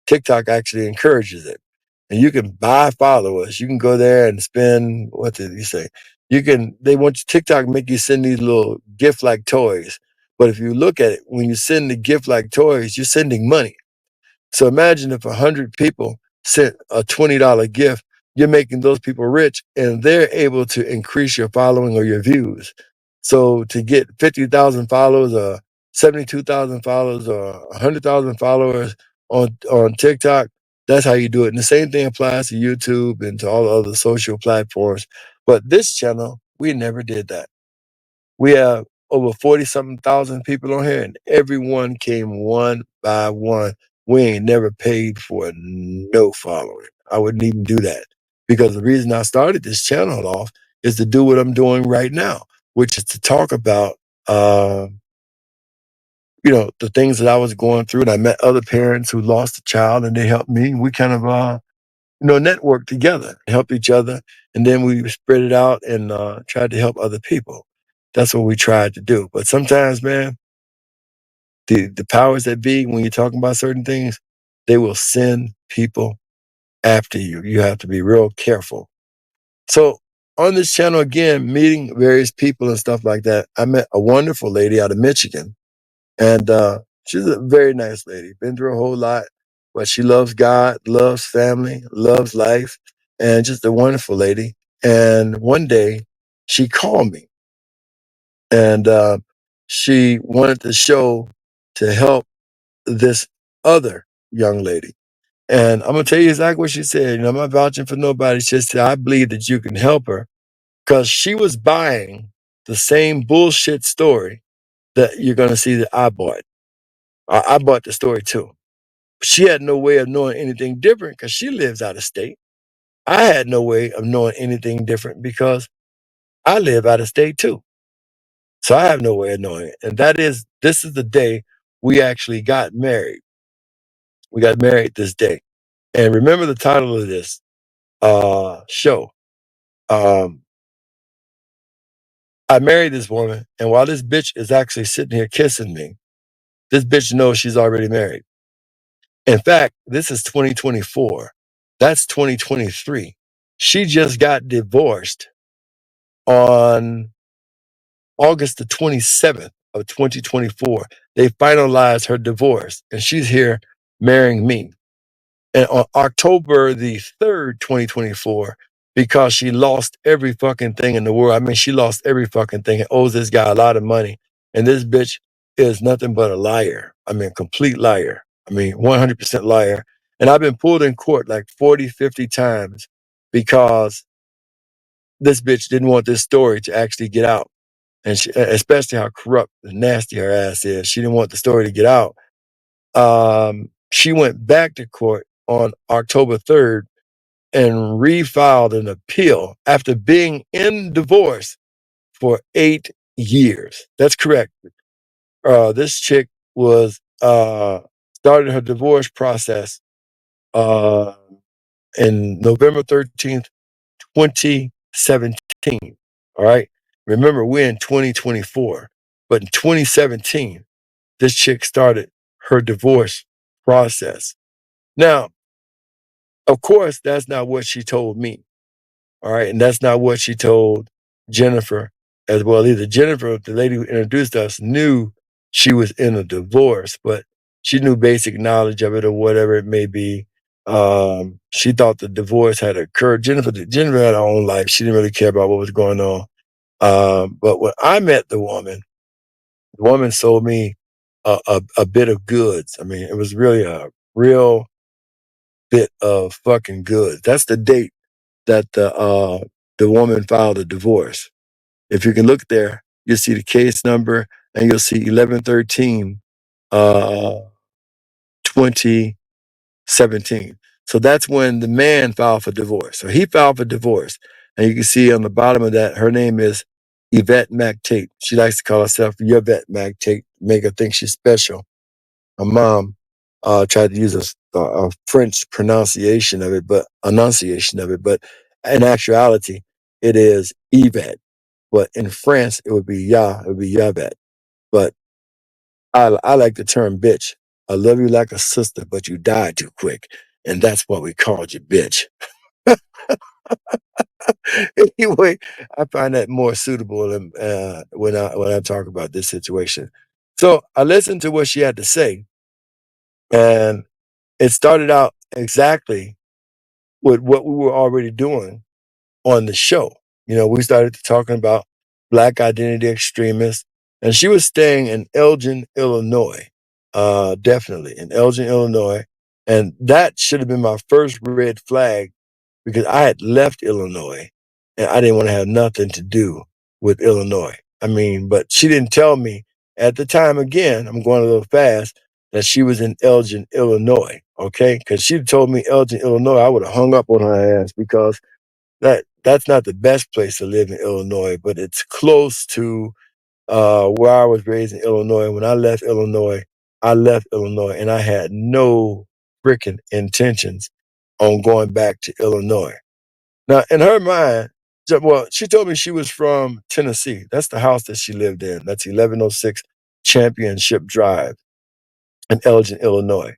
TikTok actually encourages it. and you can buy followers. You can go there and spend, what did he say? They want TikTok make you send these little gift like toys. But if you look at it, when you send the gift like toys, you're sending money. So imagine if 100 people sent a $20 gift, you're making those people rich and they're able to increase your following or your views. So to get 50,000 followers or 72,000 followers or 100,000 followers on TikTok, that's how you do it. And the same thing applies to YouTube and to all the other social platforms. But this channel, we never did that. We have over 40 something thousand people on here, and everyone came one by one. We ain't never paid for no following. I wouldn't even do that, because the reason I started this channel off is to do what I'm doing right now, which is to talk about, the things that I was going through. And I met other parents who lost a child and they helped me. We kind of, network together, help each other. And then we spread it out and tried to help other people. That's what we tried to do. But sometimes, man, the powers that be, when you're talking about certain things, they will send people after you. You have to be real careful. So on this channel, again, meeting various people and stuff like that, I met a wonderful lady out of Michigan. And she's a very nice lady, been through a whole lot, but she loves God, loves family, loves life, and just a wonderful lady. And one day she called me and she wanted the show to help this other young lady. And I'm going to tell you exactly what she said. I'm not vouching for nobody. She said, I believe that you can help her, because she was buying the same bullshit story that you're going to see that I bought. I bought the story too. She had no way of knowing anything different because she lives out of state. I had no way of knowing anything different because I live out of state too. So I have no way of knowing it. And this is the day we actually got married. We got married this day. And remember the title of this show. I married this woman, and while this bitch is actually sitting here kissing me, this bitch knows she's already married. In fact, this is 2024. That's 2023. She just got divorced on August the 27th of 2024. They finalized her divorce, and she's here marrying me. And on October the 3rd, 2024, because she lost every fucking thing in the world. I mean, she lost every fucking thing and owes this guy a lot of money. And this bitch is nothing but a liar. I mean, complete liar. I mean, 100% liar. And I've been pulled in court like 40, 50 times because this bitch didn't want this story to actually get out. And especially how corrupt and nasty her ass is. She didn't want the story to get out. She went back to court on October 3rd and refiled an appeal after being in divorce for 8 years. That's correct. This chick was started her divorce process in November 13th, 2017. All right. Remember, we're in 2024, but in 2017, this chick started her divorce process. Now, of course, that's not what she told me. All right. And that's not what she told Jennifer as well either. Jennifer, the lady who introduced us, knew she was in a divorce, but she knew basic knowledge of it or whatever it may be. She thought the divorce had occurred. Jennifer had her own life. She didn't really care about what was going on. But when I met the woman sold me a bit of goods. I mean, it was really a real bit of fucking goods. That's the date that the woman filed a divorce. If you can look there, you'll see the case number and you'll see 11/13, 2017. So that's when the man filed for divorce. So he filed for divorce. And you can see on the bottom of that, her name is Yvette McTate. She likes to call herself Yvette McTate, make her think she's special. My mom tried to use a French pronunciation of it, but in actuality, it is Yvette. But in France, it would be Yvette. But I like the term bitch. I love you like a sister, but you die too quick. and that's why we called you bitch. Anyway, I find that more suitable when I talk about this situation. So I listened to what she had to say, and it started out exactly with what we were already doing on the show. We started talking about black identity extremists, and she was staying in Elgin, Illinois. Definitely in Elgin, Illinois. And that should have been my first red flag because I had left Illinois and I didn't want to have nothing to do with Illinois. I mean, but she didn't tell me at the time, again, I'm going a little fast, that she was in Elgin, Illinois. Okay. Because she told me Elgin, Illinois, I would have hung up on her ass because that's not the best place to live in Illinois, but it's close to where I was raised in Illinois. When I left Illinois and I had no freaking intentions on going back to Illinois. Now, in her mind, well, she told me she was from Tennessee. That's the house that she lived in. That's 1106 Championship Drive in Elgin, Illinois.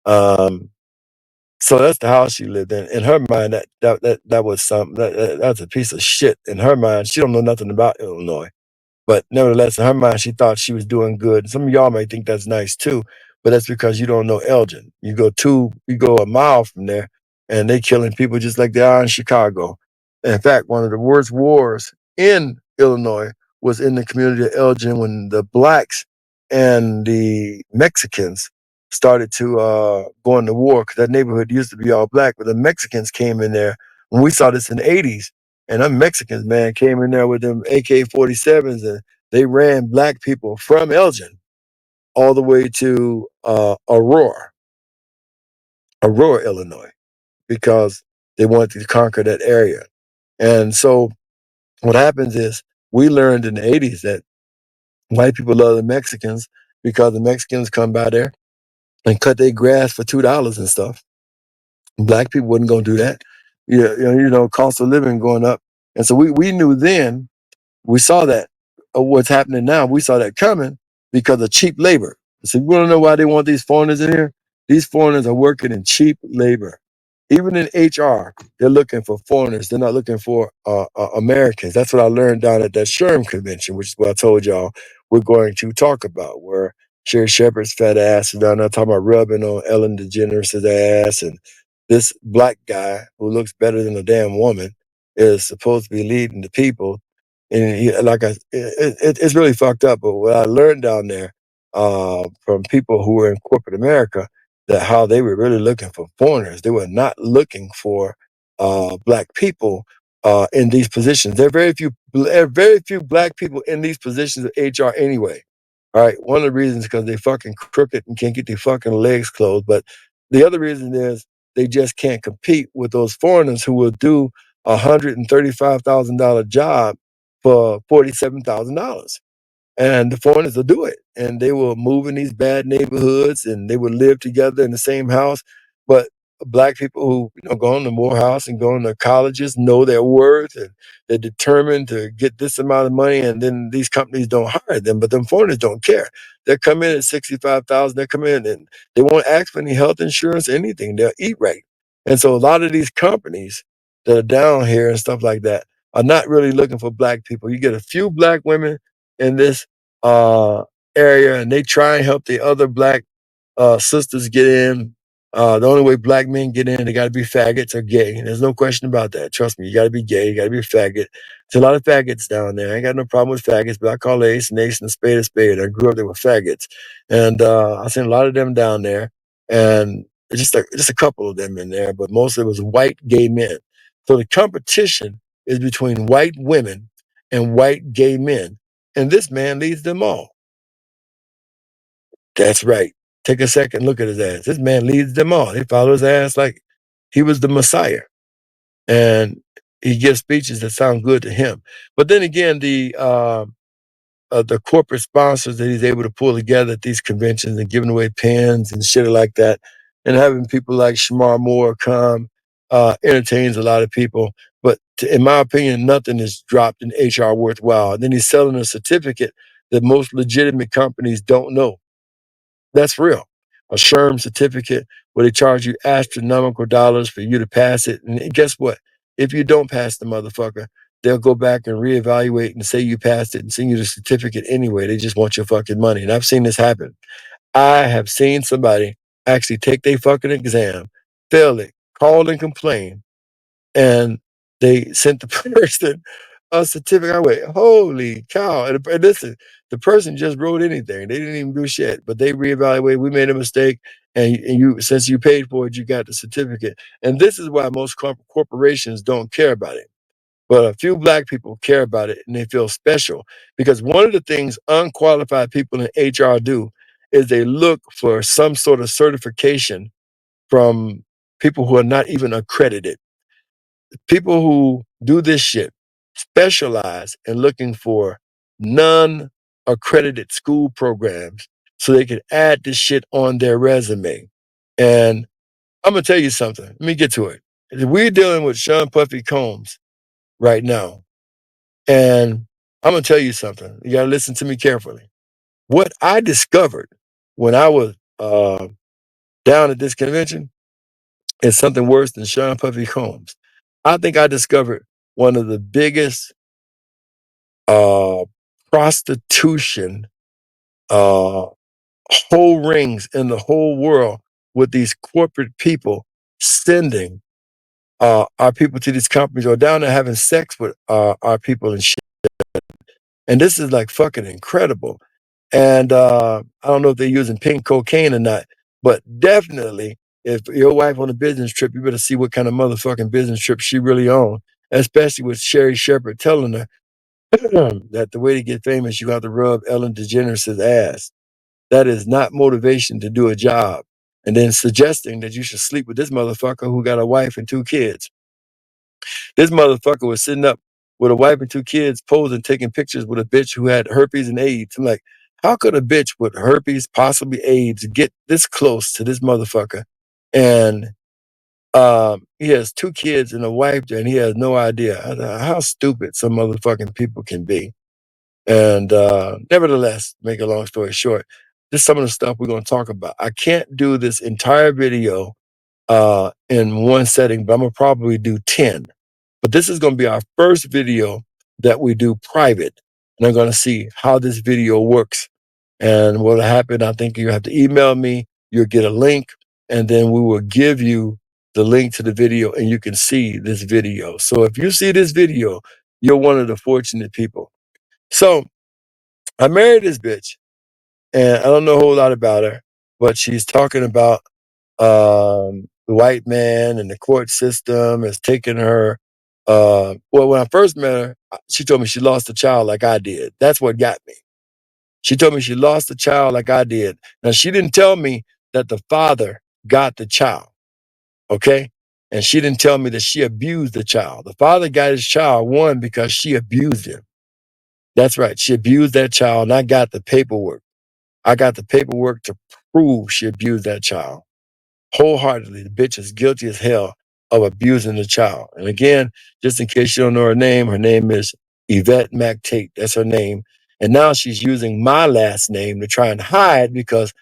So that's the house she lived in. In her mind, that was something. That's a piece of shit. In her mind, she don't know nothing about Illinois. But nevertheless, in her mind, she thought she was doing good. Some of y'all may think that's nice too, but that's because you don't know Elgin. You go a mile from there, and they killing people just like they are in Chicago. In fact, one of the worst wars in Illinois was in the community of Elgin when the blacks and the Mexicans started to go into war, because that neighborhood used to be all black, but the Mexicans came in there. When we saw this in the 80s, and them Mexicans, man, came in there with them AK-47s, and they ran black people from Elgin all the way to Aurora, Illinois, because they wanted to conquer that area. And so what happens is, we learned in the 80s that white people love the Mexicans because the Mexicans come by there and cut their grass for $2 and stuff. Black people wasn't going to do that. Cost of living going up. And so we knew then, we saw that what's happening now, we saw that coming because of cheap labor. So you want to know why they want these foreigners in here? These foreigners are working in cheap labor. Even in HR, they're looking for foreigners. They're not looking for Americans. That's what I learned down at that SHRM convention, which is what I told y'all we're going to talk about, where Sherry Shepherd's fat ass is down there talking about rubbing on Ellen DeGeneres' ass, and this black guy who looks better than a damn woman is supposed to be leading the people. And it's really fucked up. But what I learned down there from people who were in corporate America, that how they were really looking for foreigners. They were not looking for black people in these positions. There are very few black people in these positions of HR anyway. All right. One of the reasons is because they fucking crooked and can't get their fucking legs closed. But the other reason is they just can't compete with those foreigners who will do $135,000 job for $47,000. And the foreigners will do it. And they will move in these bad neighborhoods, and they will live together in the same house. But black people who go into Morehouse and go into colleges know their worth, and they're determined to get this amount of money, and then these companies don't hire them. But them foreigners don't care. They come in at $65,000. They come in and they won't ask for any health insurance, anything. They'll eat right. And so a lot of these companies that are down here and stuff like that are not really looking for black people. You get a few black women in this area, and they try and help the other black sisters get in. The only way black men get in, they got to be faggots or gay. There's no question about that. Trust me, you got to be gay, you got to be a faggot. There's a lot of faggots down there. I ain't got no problem with faggots, but I call ace and ace and spade a spade. I grew up there with faggots, and I seen a lot of them down there, and just a couple of them in there, but mostly it was white gay men. So the competition is between white women and white gay men, and this man leads them all. That's right. Take a second, look at his ass. This man leads them all. They follow his ass like he was the Messiah. And he gives speeches that sound good to him. But then again, the corporate sponsors that he's able to pull together at these conventions and giving away pens and shit like that, and having people like Shamar Moore come, entertains a lot of people. But in my opinion, nothing is dropped in HR worthwhile. And then he's selling a certificate that most legitimate companies don't know. That's real. a SHRM certificate where they charge you astronomical dollars for you to pass it. And guess what? If you don't pass the motherfucker, they'll go back and reevaluate and say you passed it and send you the certificate anyway. They just want your fucking money. And I've seen this happen. I have seen somebody actually take their fucking exam, fail it, call and complain, and they sent the person a certificate. I went, holy cow. And listen, the person just wrote anything. They didn't even do shit, but they reevaluated. We made a mistake. And you, since you paid for it, you got the certificate. And this is why most corporations don't care about it. But a few black people care about it and they feel special because one of the things unqualified people in HR do is they look for some sort of certification from people who are not even accredited. People who do this shit specialize in looking for non-accredited school programs so they can add this shit on their resume. And I'm gonna tell you something. Let me get to it. We're dealing with Sean Puffy Combs right now. And I'm gonna tell you something. You gotta listen to me carefully. What I discovered when I was down at this convention is something worse than Sean Puffy Combs. I think I discovered one of the biggest prostitution whole rings in the whole world with these corporate people sending our people to these companies or down there having sex with our people and shit. And this is like fucking incredible. And I don't know if they're using pink cocaine or not, but definitely if your wife on a business trip, you better see what kind of motherfucking business trip she really on, especially with Sherry Shepherd telling her that the way to get famous, you got to rub Ellen DeGeneres' ass. That is not motivation to do a job. And then suggesting that you should sleep with this motherfucker who got a wife and 2 kids. This motherfucker was sitting up with a wife and 2 kids posing, taking pictures with a bitch who had herpes and AIDS. I'm like, how could a bitch with herpes, possibly AIDS, get this close to this motherfucker? And he has 2 kids and a wife there, and he has no idea how stupid some motherfucking people can be. And nevertheless, make a long story short, this is some of the stuff we're going to talk about. I can't do this entire video in one setting, but I'm going to probably do 10. But this is going to be our first video that we do private. And I'm going to see how this video works. And what'll happen, I think you have to email me, you'll get a link, and then we will give you the link to the video and you can see this video. So if you see this video, you're one of the fortunate people. So I married this bitch, and I don't know a whole lot about her, but she's talking about the white man and the court system has taken her. Well, when I first met her, she told me she lost a child like I did. That's what got me. She told me she lost a child like I did. Now, she didn't tell me that the father got the child, okay? And she didn't tell me that she abused the child. The father got his child, one, because she abused him. That's right. She abused that child, and I got the paperwork. I got the paperwork to prove she abused that child. Wholeheartedly, the bitch is guilty as hell of abusing the child. And again, just in case you don't know her name is Yvette Mack Tate. That's her name. And now she's using my last name to try and hide because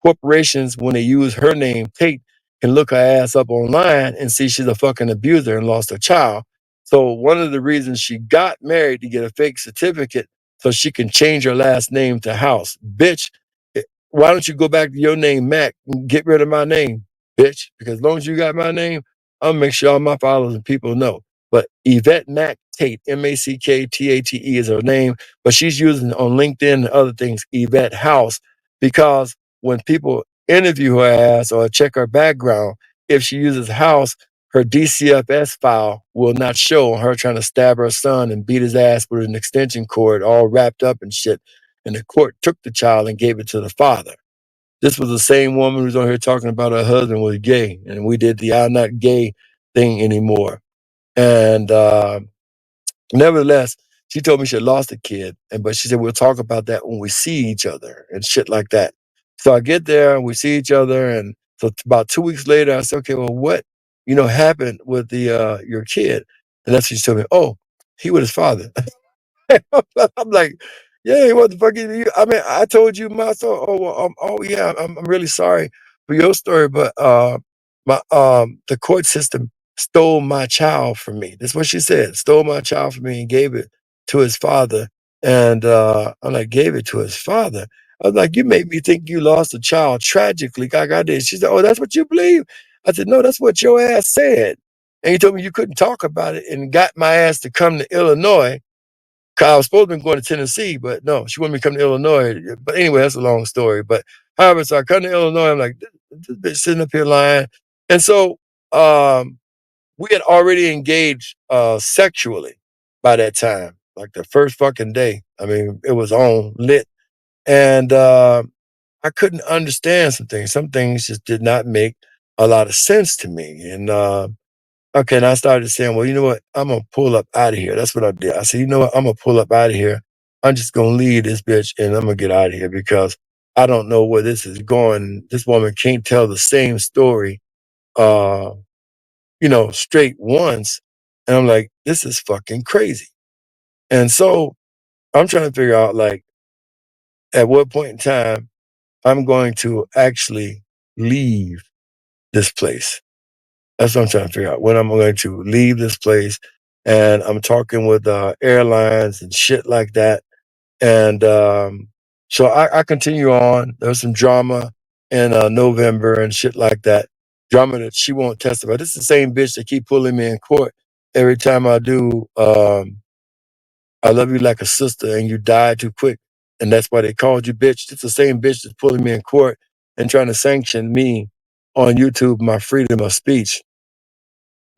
corporations, when they use her name, Tate, can look her ass up online and see she's a fucking abuser and lost her child. So one of the reasons she got married to get a fake certificate so she can change her last name to House. Bitch, why don't you go back to your name, Mac, and get rid of my name, bitch? Because as long as you got my name, I'll make sure all my followers and people know. But Yvette Mack Tate, Macktate is her name, but she's using on LinkedIn and other things, Yvette House, because when people interview her ass or check her background, if she uses House, her DCFS file will not show her trying to stab her son and beat his ass with an extension cord all wrapped up and shit. And the court took the child and gave it to the father. This was the same woman who's on here talking about her husband was gay, and we did the I'm not gay thing anymore. And nevertheless, she told me she had lost a kid, but she said we'll talk about that when we see each other and shit like that. So I get there and we see each other, and so about 2 weeks later, I said, okay, well, what happened with the your kid? And that's what she told me. Oh, he with his father. I'm like, yeah, what the fuck? I mean, I told you my son. Oh, well, oh yeah, I'm really sorry. for your story, but the court system stole my child from me. That's what she said. Stole my child from me and gave it to his father. And I'm like, gave it to his father. I was like, you made me think you lost a child tragically. I did. She said, oh, that's what you believe? I said, no, that's what your ass said. And you told me you couldn't talk about it and got my ass to come to Illinois. 'Cause I was supposed to be going to Tennessee, but no, she wanted me to come to Illinois. But anyway, that's a long story. But however, so I come to Illinois. I'm like, this bitch sitting up here lying. And so we had already engaged sexually by that time, like the first fucking day. I mean, it was on lit. And I couldn't understand some things. Some things just did not make a lot of sense to me. And okay, and I started saying, well, you know what? I'm gonna pull up out of here. That's what I did. I said, you know what? I'm gonna pull up out of here. I'm just gonna leave this bitch and I'm gonna get out of here because I don't know where this is going. This woman can't tell the same story, uh, straight once. And I'm like, this is fucking crazy. And so I'm trying to figure out, like, at what point in time I'm going to actually leave this place. That's what I'm trying to figure out, when I'm going to leave this place. And I'm talking with airlines and shit like that. And so I continue on. There's some drama in November and shit like that. Drama that she won't testify. This is the same bitch that keep pulling me in court every time I do I love you like a sister and you died too quick. And that's why they called you bitch. It's the same bitch that's pulling me in court and trying to sanction me on YouTube, my freedom of speech.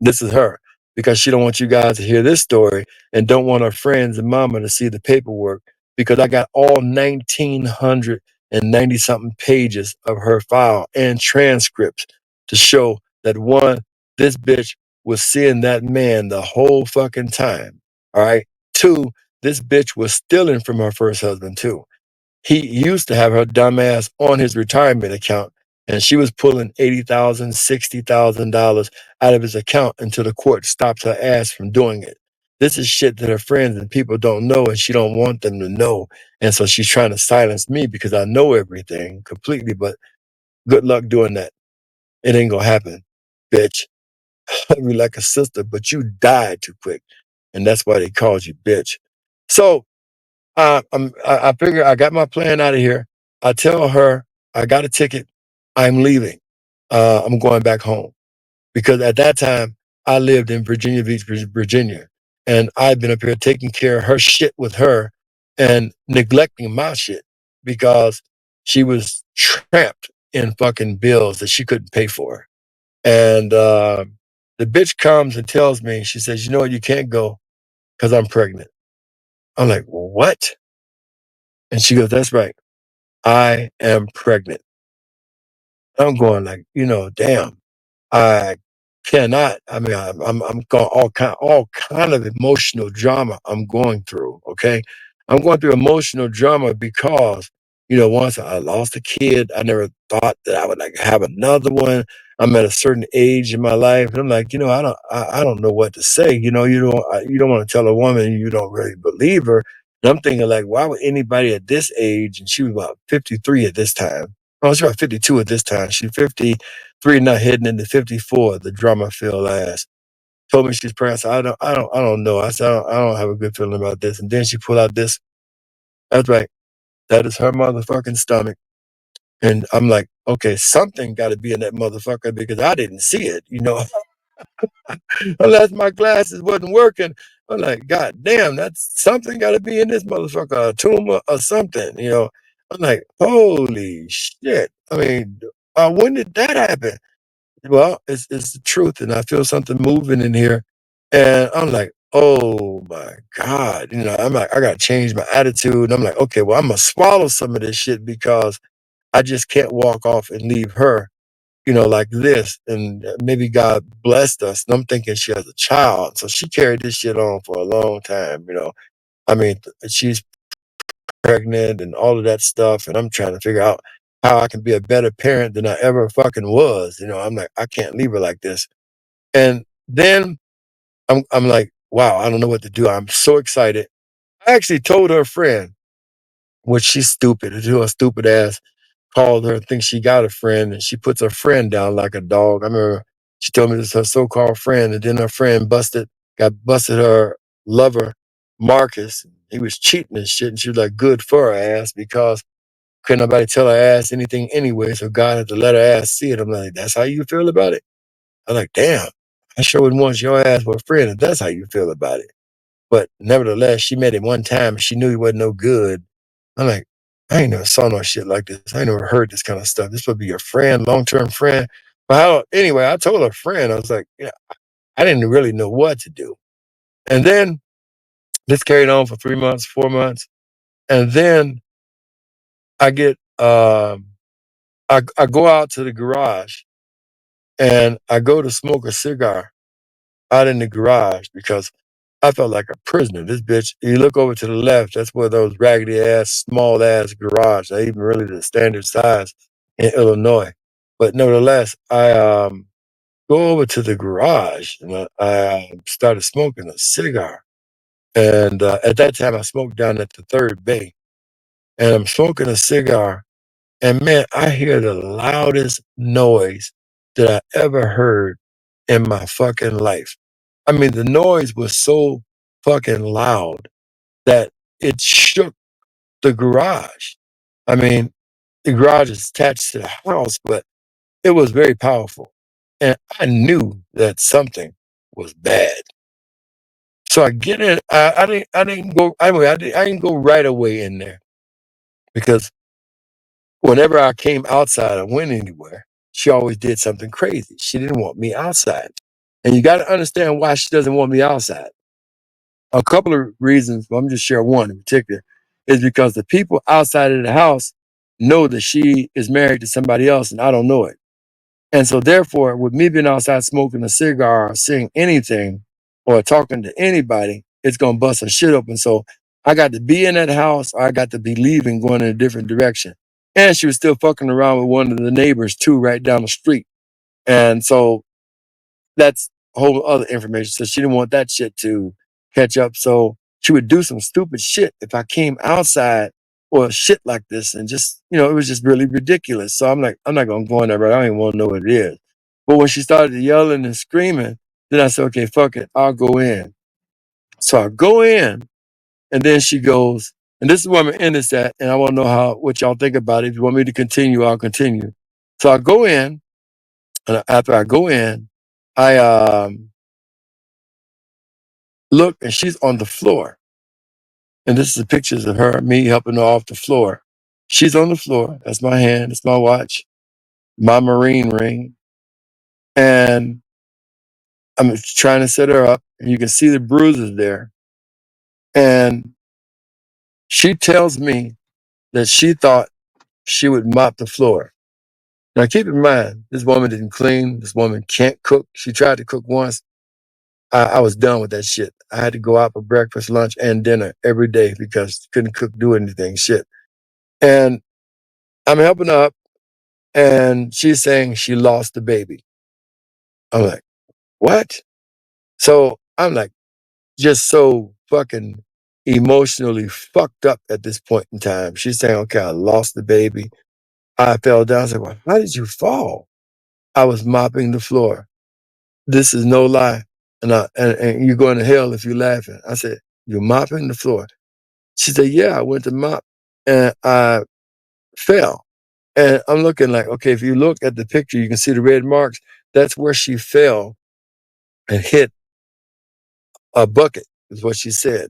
This is her, because she don't want you guys to hear this story and don't want her friends and mama to see the paperwork, because I got all 1,990 something pages of her file and transcripts to show that, one, this bitch was seeing that man the whole fucking time. All right. Two, this bitch was stealing from her first husband too. He used to have her dumb ass on his retirement account, and she was pulling $80,000, $60,000 out of his account until the court stopped her ass from doing it. This is shit that her friends and people don't know, and she don't want them to know. And so she's trying to silence me because I know everything completely, but good luck doing that. It ain't gonna happen, bitch. I love you like a sister, but you died too quick. And that's why they called you bitch. So I figure I got my plan out of here. I tell her I got a ticket. I'm leaving. I'm going back home, because at that time I lived in Virginia Beach, Virginia, and I've been up here taking care of her shit with her and neglecting my shit because she was trapped in fucking bills that she couldn't pay for. And the bitch comes and tells me, she says, you know what, you can't go because I'm pregnant. I'm like, what? And she goes, that's right. I am pregnant. I'm going like, damn, I cannot. I mean, I'm going all kind of emotional drama I'm going through. Okay, I'm going through emotional drama because once I lost a kid, I never thought that I would like have another one. I'm at a certain age in my life, and I'm like, I don't know what to say. You don't want to tell a woman you don't really believe her. And I'm thinking like, why would anybody at this age? And she was about 53 at this time. Oh, she's about 52 at this time. She's 53, not heading into 54. The drama filled ass told me she's pregnant. I said, I don't know. I said, I don't have a good feeling about this. And then she pulled out this. That's right. That is her motherfucking stomach. And I'm like, okay, something got to be in that motherfucker because I didn't see it. Unless my glasses wasn't working. I'm like, God damn, that's something got to be in this motherfucker, a tumor or something. I'm like, holy shit. I mean, when did that happen? Well, it's the truth, and I feel something moving in here, and I'm like, oh my God. I'm like, I got to change my attitude. And I'm like, okay, well, I'm going to swallow some of this shit because I just can't walk off and leave her like this. And maybe God blessed us. And I'm thinking she has a child. So she carried this shit on for a long time. I mean, she's pregnant and all of that stuff. And I'm trying to figure out how I can be a better parent than I ever fucking was. I'm like, I can't leave her like this. And then I'm like, wow, I don't know what to do. I'm so excited. I actually told her friend, which she's stupid, to do her stupid ass. called her, thinks she got a friend, and she puts her friend down like a dog. I remember she told me this is her so-called friend, and then her friend got busted her lover, Marcus. He was cheating and shit, and she was like, good for her ass because couldn't nobody tell her ass anything anyway, so God had to let her ass see it. I'm like, that's how you feel about it? I'm like, damn, I sure wouldn't want your ass for a friend if that's how you feel about it. But nevertheless, she met him one time and she knew he wasn't no good. I'm like, I ain't never saw no shit like this. I ain't never heard this kind of stuff. This would be your friend, long-term friend. But anyway, I told her friend, I was like, yeah, I didn't really know what to do. And then this carried on for 3 months, 4 months. And then I get, I go out to the garage and I go to smoke a cigar out in the garage because I felt like a prisoner. This bitch, you look over to the left, that's where those raggedy ass, small ass garage, not even really the standard size in Illinois. But nevertheless, I go over to the garage and I started smoking a cigar. And at that time, I smoked down at the third bay. And I'm smoking a cigar. And man, I hear the loudest noise that I ever heard in my fucking life. I mean, the noise was so fucking loud that it shook the garage. I mean, the garage is attached to the house, but it was very powerful. And I knew that something was bad. So I get in, I didn't go, I mean, I didn't go right away in there because whenever I came outside or went anywhere, she always did something crazy. She didn't want me outside. And you got to understand why she doesn't want me outside. A couple of reasons, but I'm just share one in particular, is because the people outside of the house know that she is married to somebody else and I don't know it. And so therefore, with me being outside smoking a cigar or saying anything or talking to anybody, it's gonna bust her shit open. So I got to be in that house or I got to be leaving going in a different direction. And she was still fucking around with one of the neighbors too, right down the street. And so that's whole other information. So she didn't want that shit to catch up. So she would do some stupid shit if I came outside or shit like this. And just, it was just really ridiculous. So I'm like, I'm not going to go in there, but I don't even want to know what it is. But when she started yelling and screaming, then I said, okay, fuck it. I'll go in. So I go in and then she goes, and this is where I'm going to end this at. And I want to know what y'all think about it. If you want me to continue, I'll continue. So I go in, and after I go in, I look, and she's on the floor. And this is the pictures of her, me helping her off the floor. She's on the floor. That's my hand. That's my watch, my Marine ring. And I'm trying to set her up. And you can see the bruises there. And she tells me that she thought she would mop the floor. Now, keep in mind, this woman didn't clean. This woman can't cook. She tried to cook once. I was done with that shit. I had to go out for breakfast, lunch, and dinner every day because couldn't cook, do anything, shit. And I'm helping her up, and she's saying she lost the baby. I'm like, what? So I'm like, just so fucking emotionally fucked up at this point in time. She's saying, okay, I lost the baby. I fell down. I said, well, how did you fall? I was mopping the floor. This is no lie. And you're going to hell if you're laughing. I said, you're mopping the floor. She said, yeah, I went to mop and I fell. And I'm looking like, okay, if you look at the picture, you can see the red marks. That's where she fell and hit a bucket, is what she said.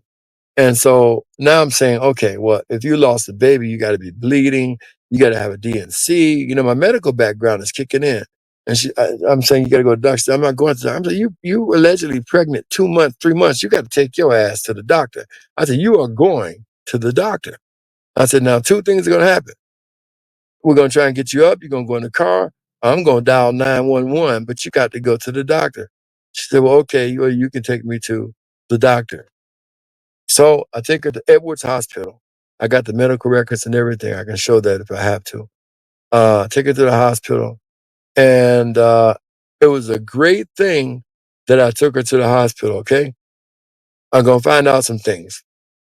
And so now I'm saying, okay, well, if you lost a baby, you got to be bleeding. You got to have a DNC. My medical background is kicking in. And I'm saying, you got to go to the doctor. I'm not going to the doctor. I'm saying, you allegedly pregnant 2 months, 3 months. You got to take your ass to the doctor. I said, you are going to the doctor. I said, now 2 things are going to happen. We're going to try and get you up. You're going to go in the car. I'm going to dial 911, but you got to go to the doctor. She said, well, okay, you can take me to the doctor. So I take her to Edwards Hospital. I got the medical records and everything. I can show that if I have to. Take her to the hospital. And it was a great thing that I took her to the hospital, okay? I'm going to find out some things.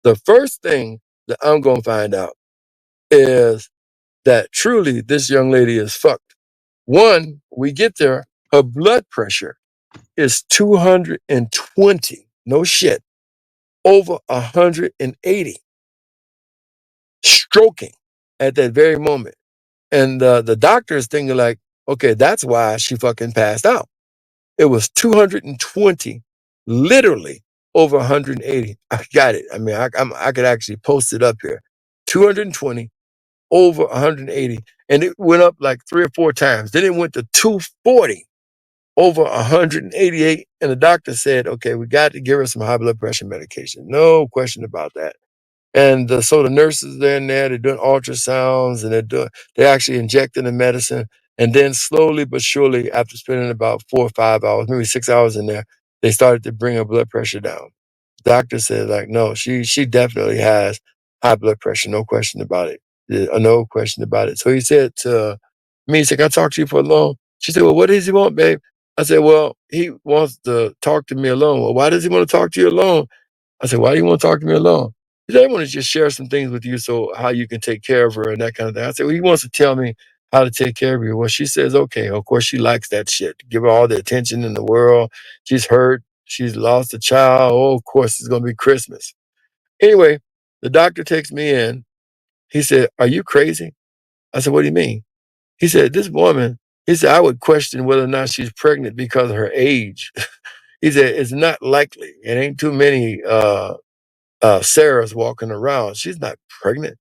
The first thing that I'm going to find out is that truly this young lady is fucked. One, we get there, her blood pressure is 220, no shit, over 180, stroking at that very moment. And the doctor is thinking like, okay, that's why she fucking passed out. It was 220, literally over 180. I got it. I mean, I could actually post it up here. 220 over 180. And it went up like 3 or 4 times. Then it went to 240 over 188. And the doctor said, okay, we got to give her some high blood pressure medication. No question about that. And so the nurses are in there, they're doing ultrasounds and they're actually injecting the medicine. And then slowly but surely, after spending about 4 or 5 hours, maybe 6 hours in there, they started to bring her blood pressure down. Doctor said, like, no, she definitely has high blood pressure, no question about it. No question about it. So he said to me, he said, can I talk to you for alone? She said, well, what does he want, babe? I said, well, he wants to talk to me alone. Well, why does he want to talk to you alone? I said, why do you want to talk to me alone? He said, I want to just share some things with you so how you can take care of her and that kind of thing. I said, well, he wants to tell me how to take care of you. Well, she says, okay. Of course, she likes that shit. Give her all the attention in the world. She's hurt. She's lost a child. Oh, of course, it's going to be Christmas. Anyway, the doctor takes me in. He said, are you crazy? I said, what do you mean? He said, this woman, he said, I would question whether or not she's pregnant because of her age. He said, it's not likely. It ain't too many Sarah's walking around. She's not pregnant.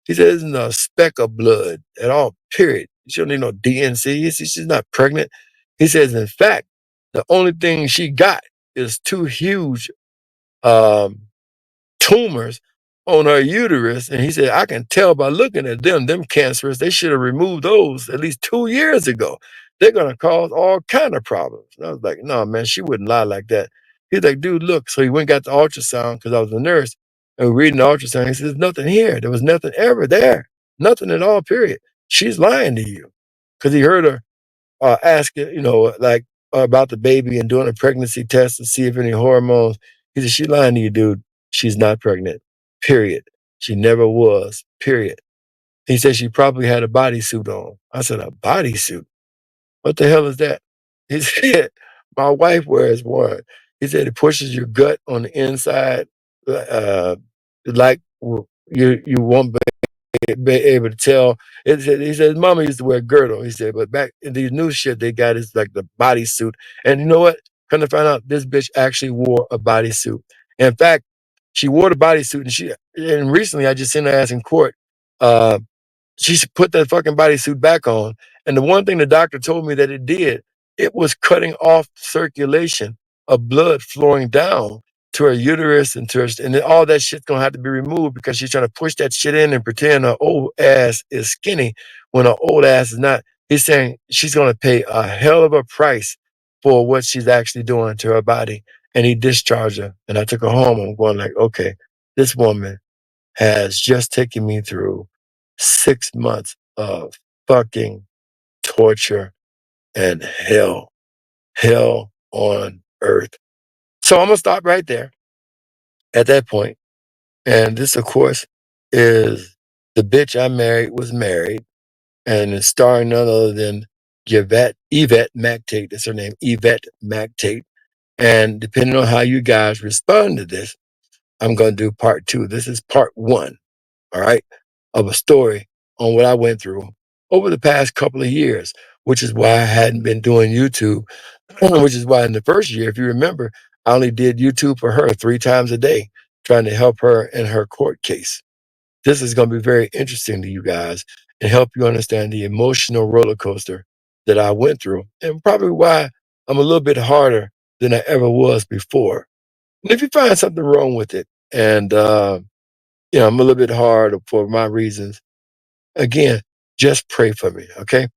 He said, isn't a speck of blood at all, period. She don't need no DNC. He said, she's not pregnant. He says, in fact, the only thing she got is 2 huge tumors on her uterus. And he said, I can tell by looking at them cancerous, they should have removed those at least 2 years ago. They're going to cause all kind of problems. And I was like, no, man, she wouldn't lie like that. He's like, dude, look. So he went and got the ultrasound because I was a nurse. And we're reading the ultrasound. He says, there's nothing here. There was nothing ever there. Nothing at all, period. She's lying to you. Because he heard her ask, like about the baby and doing a pregnancy test to see if any hormones. He said, she's lying to you, dude. She's not pregnant, period. She never was, period. He said she probably had a bodysuit on. I said, a bodysuit? What the hell is that? He said, my wife wears one. He said, it pushes your gut on the inside, like you won't be able to tell. He said his mama used to wear a girdle. He said, but back in these new shit they got is like the bodysuit. And you know what? Come to find out, this bitch actually wore a bodysuit. In fact, she wore the bodysuit, and recently I just seen her ass in court. She put that fucking bodysuit back on. And the one thing the doctor told me that it did, it was cutting off circulation of blood flowing down to her uterus and to her, and then all that shit's gonna have to be removed because she's trying to push that shit in and pretend her old ass is skinny when her old ass is not. He's saying she's gonna pay a hell of a price for what she's actually doing to her body. And he discharged her. And I took her home. I'm going like, okay, this woman has just taken me through 6 months of fucking torture and hell on earth. So I'm gonna stop right there at that point. And this, of course, is The Bitch I Married Was Married, and it's starring none other than Yvette McTate. That's her name, Yvette McTate. And depending on how you guys respond to this, I'm going to do part 2. This is part 1, all right, of a story on what I went through over the past couple of years, which is why I hadn't been doing YouTube, which is why in the first year, if you remember, I only did YouTube for her 3 times a day, trying to help her in her court case. This is going to be very interesting to you guys and help you understand the emotional roller coaster that I went through, and probably why I'm a little bit harder than I ever was before. And if you find something wrong with it, and I'm a little bit hard for my reasons, again, just pray for me, okay?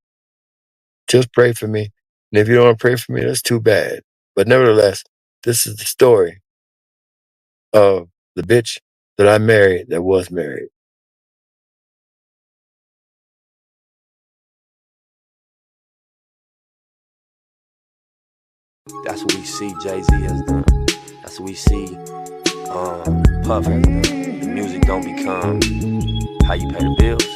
Just pray for me. And if you don't want to pray for me, that's too bad. But nevertheless, this is the story of the bitch that I married that was married. That's what we see Jay-Z has done. That's what we see Puff has done. The music don't become how you pay the bills.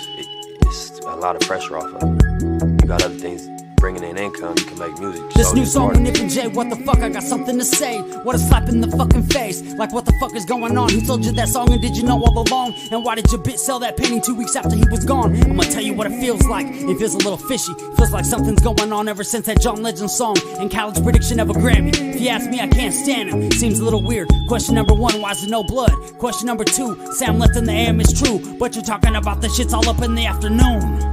it's a lot of pressure off of it. You got other things bringing in income, you can make music. This new song with Nip and Jay, what the fuck, I got something to say. What a slap in the fucking face. Like what the fuck is going on? Who told you that song and did you know all along? And why did your bitch sell that painting 2 weeks after he was gone? I'ma tell you what it feels like. It feels a little fishy. Feels like something's going on ever since that John Legend song and college prediction of a Grammy. If you ask me, I can't stand him. Seems a little weird. Question number 1, why is there no blood? Question number 2, Sam left in the AM is true, but you're talking about the shits all up in the afternoon.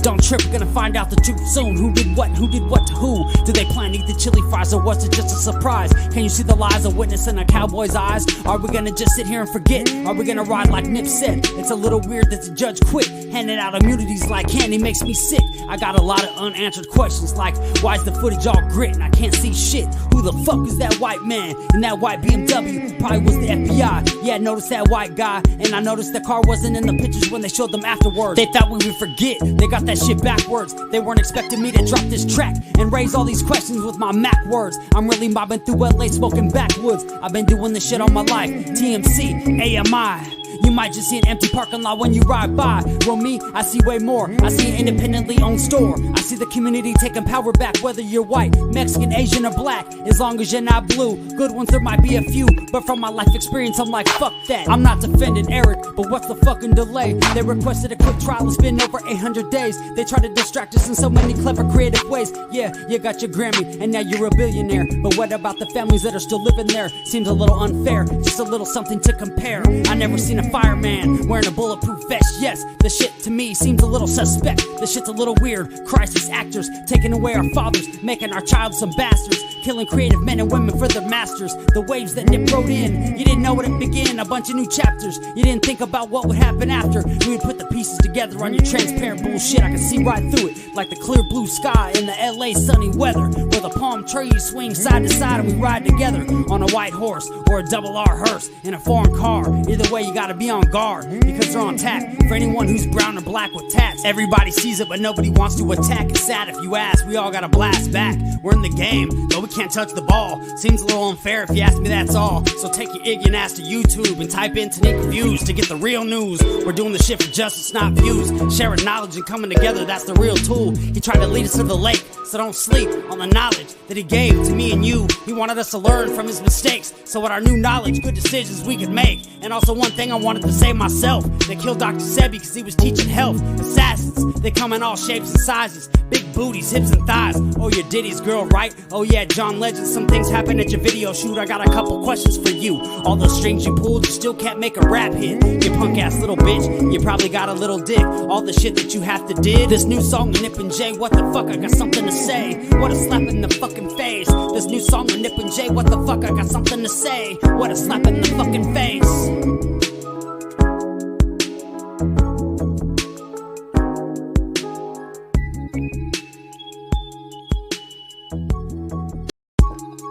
Don't trip, we're gonna find out the truth soon. Who did what to who? Did they plan to eat the chili fries or was it just a surprise? Can you see the lies of witness in a cowboy's eyes? Are we gonna just sit here and forget? Are we gonna ride like Nip said? It's a little weird that the judge quit. Handing out immunities like candy makes me sick. I got a lot of unanswered questions like, why is the footage all grit and I can't see shit? Who the fuck is that white man in that white BMW? Probably was the FBI. Yeah, I noticed that white guy, and I noticed the car wasn't in the pictures when they showed them afterwards. They thought we would forget. They got that shit backwards. They weren't expecting me to drop this track and raise all these questions with my Mac words. I'm really mobbing through LA smoking backwoods. I've been doing this shit all my life. TMC, AMI. You might just see an empty parking lot when you ride by. Well, me, I see way more. I see an independently owned store. I see the community taking power back, whether you're white, Mexican, Asian, or black. As long as you're not blue. Good ones, there might be a few, but from my life experience, I'm like, fuck that. I'm not defending Eric, but what's the fucking delay? They requested a quick trial, it's been over 800 days. They try to distract us in so many clever, creative ways. Yeah, you got your Grammy, and now you're a billionaire. But what about the families that are still living there? Seems a little unfair, just a little something to compare. I never seen a fireman wearing a bulletproof vest. Yes, the shit to me seems a little suspect. The shit's a little weird. Crisis actors taking away our fathers, making our child some bastards, killing creative men and women for their masters. The waves that Nip wrote in, you didn't know when it began. A bunch of new chapters, you didn't think about what would happen after. We would put the pieces together on your transparent bullshit. I can see right through it, like the clear blue sky in the LA sunny weather, where the palm trees swing side to side and we ride together on a white horse or a double R hearse in a foreign car. Either way, you gotta be on guard because they're on tap for anyone who's brown or black with tats. Everybody sees it, but nobody wants to attack. It's sad if you ask, we all gotta blast back. We're in the game, though we can't touch the ball. Seems a little unfair if you ask me, that's all. So take your ignorant ass to YouTube and type in Tanique Reviews to get the real news. We're doing the shit for justice, not views. Sharing knowledge and coming together, that's the real tool. He tried to lead us to the lake, so don't sleep on the knowledge that he gave to me and you. He wanted us to learn from his mistakes, so with our new knowledge, good decisions we could make. And also one thing I wanted to say myself, they killed Dr. Sebi because he was teaching health. Assassins, they come in all shapes and sizes, big booties, hips and thighs. Oh, you're Diddy's girl, right? Oh yeah, John Legend, some things happen at your video shoot. I got a couple questions for you. All those strings you pulled, you still can't make a rap hit. You punk ass little bitch, you probably got a little dick. All the shit that you have to did. This new song with Nip and Jay, what the fuck, I got something to say. What a slap in the fucking face. This new song with Nip and Jay, what the fuck, I got something to say. What a slap in the fucking face.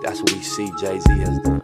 That's what we see Jay-Z has done.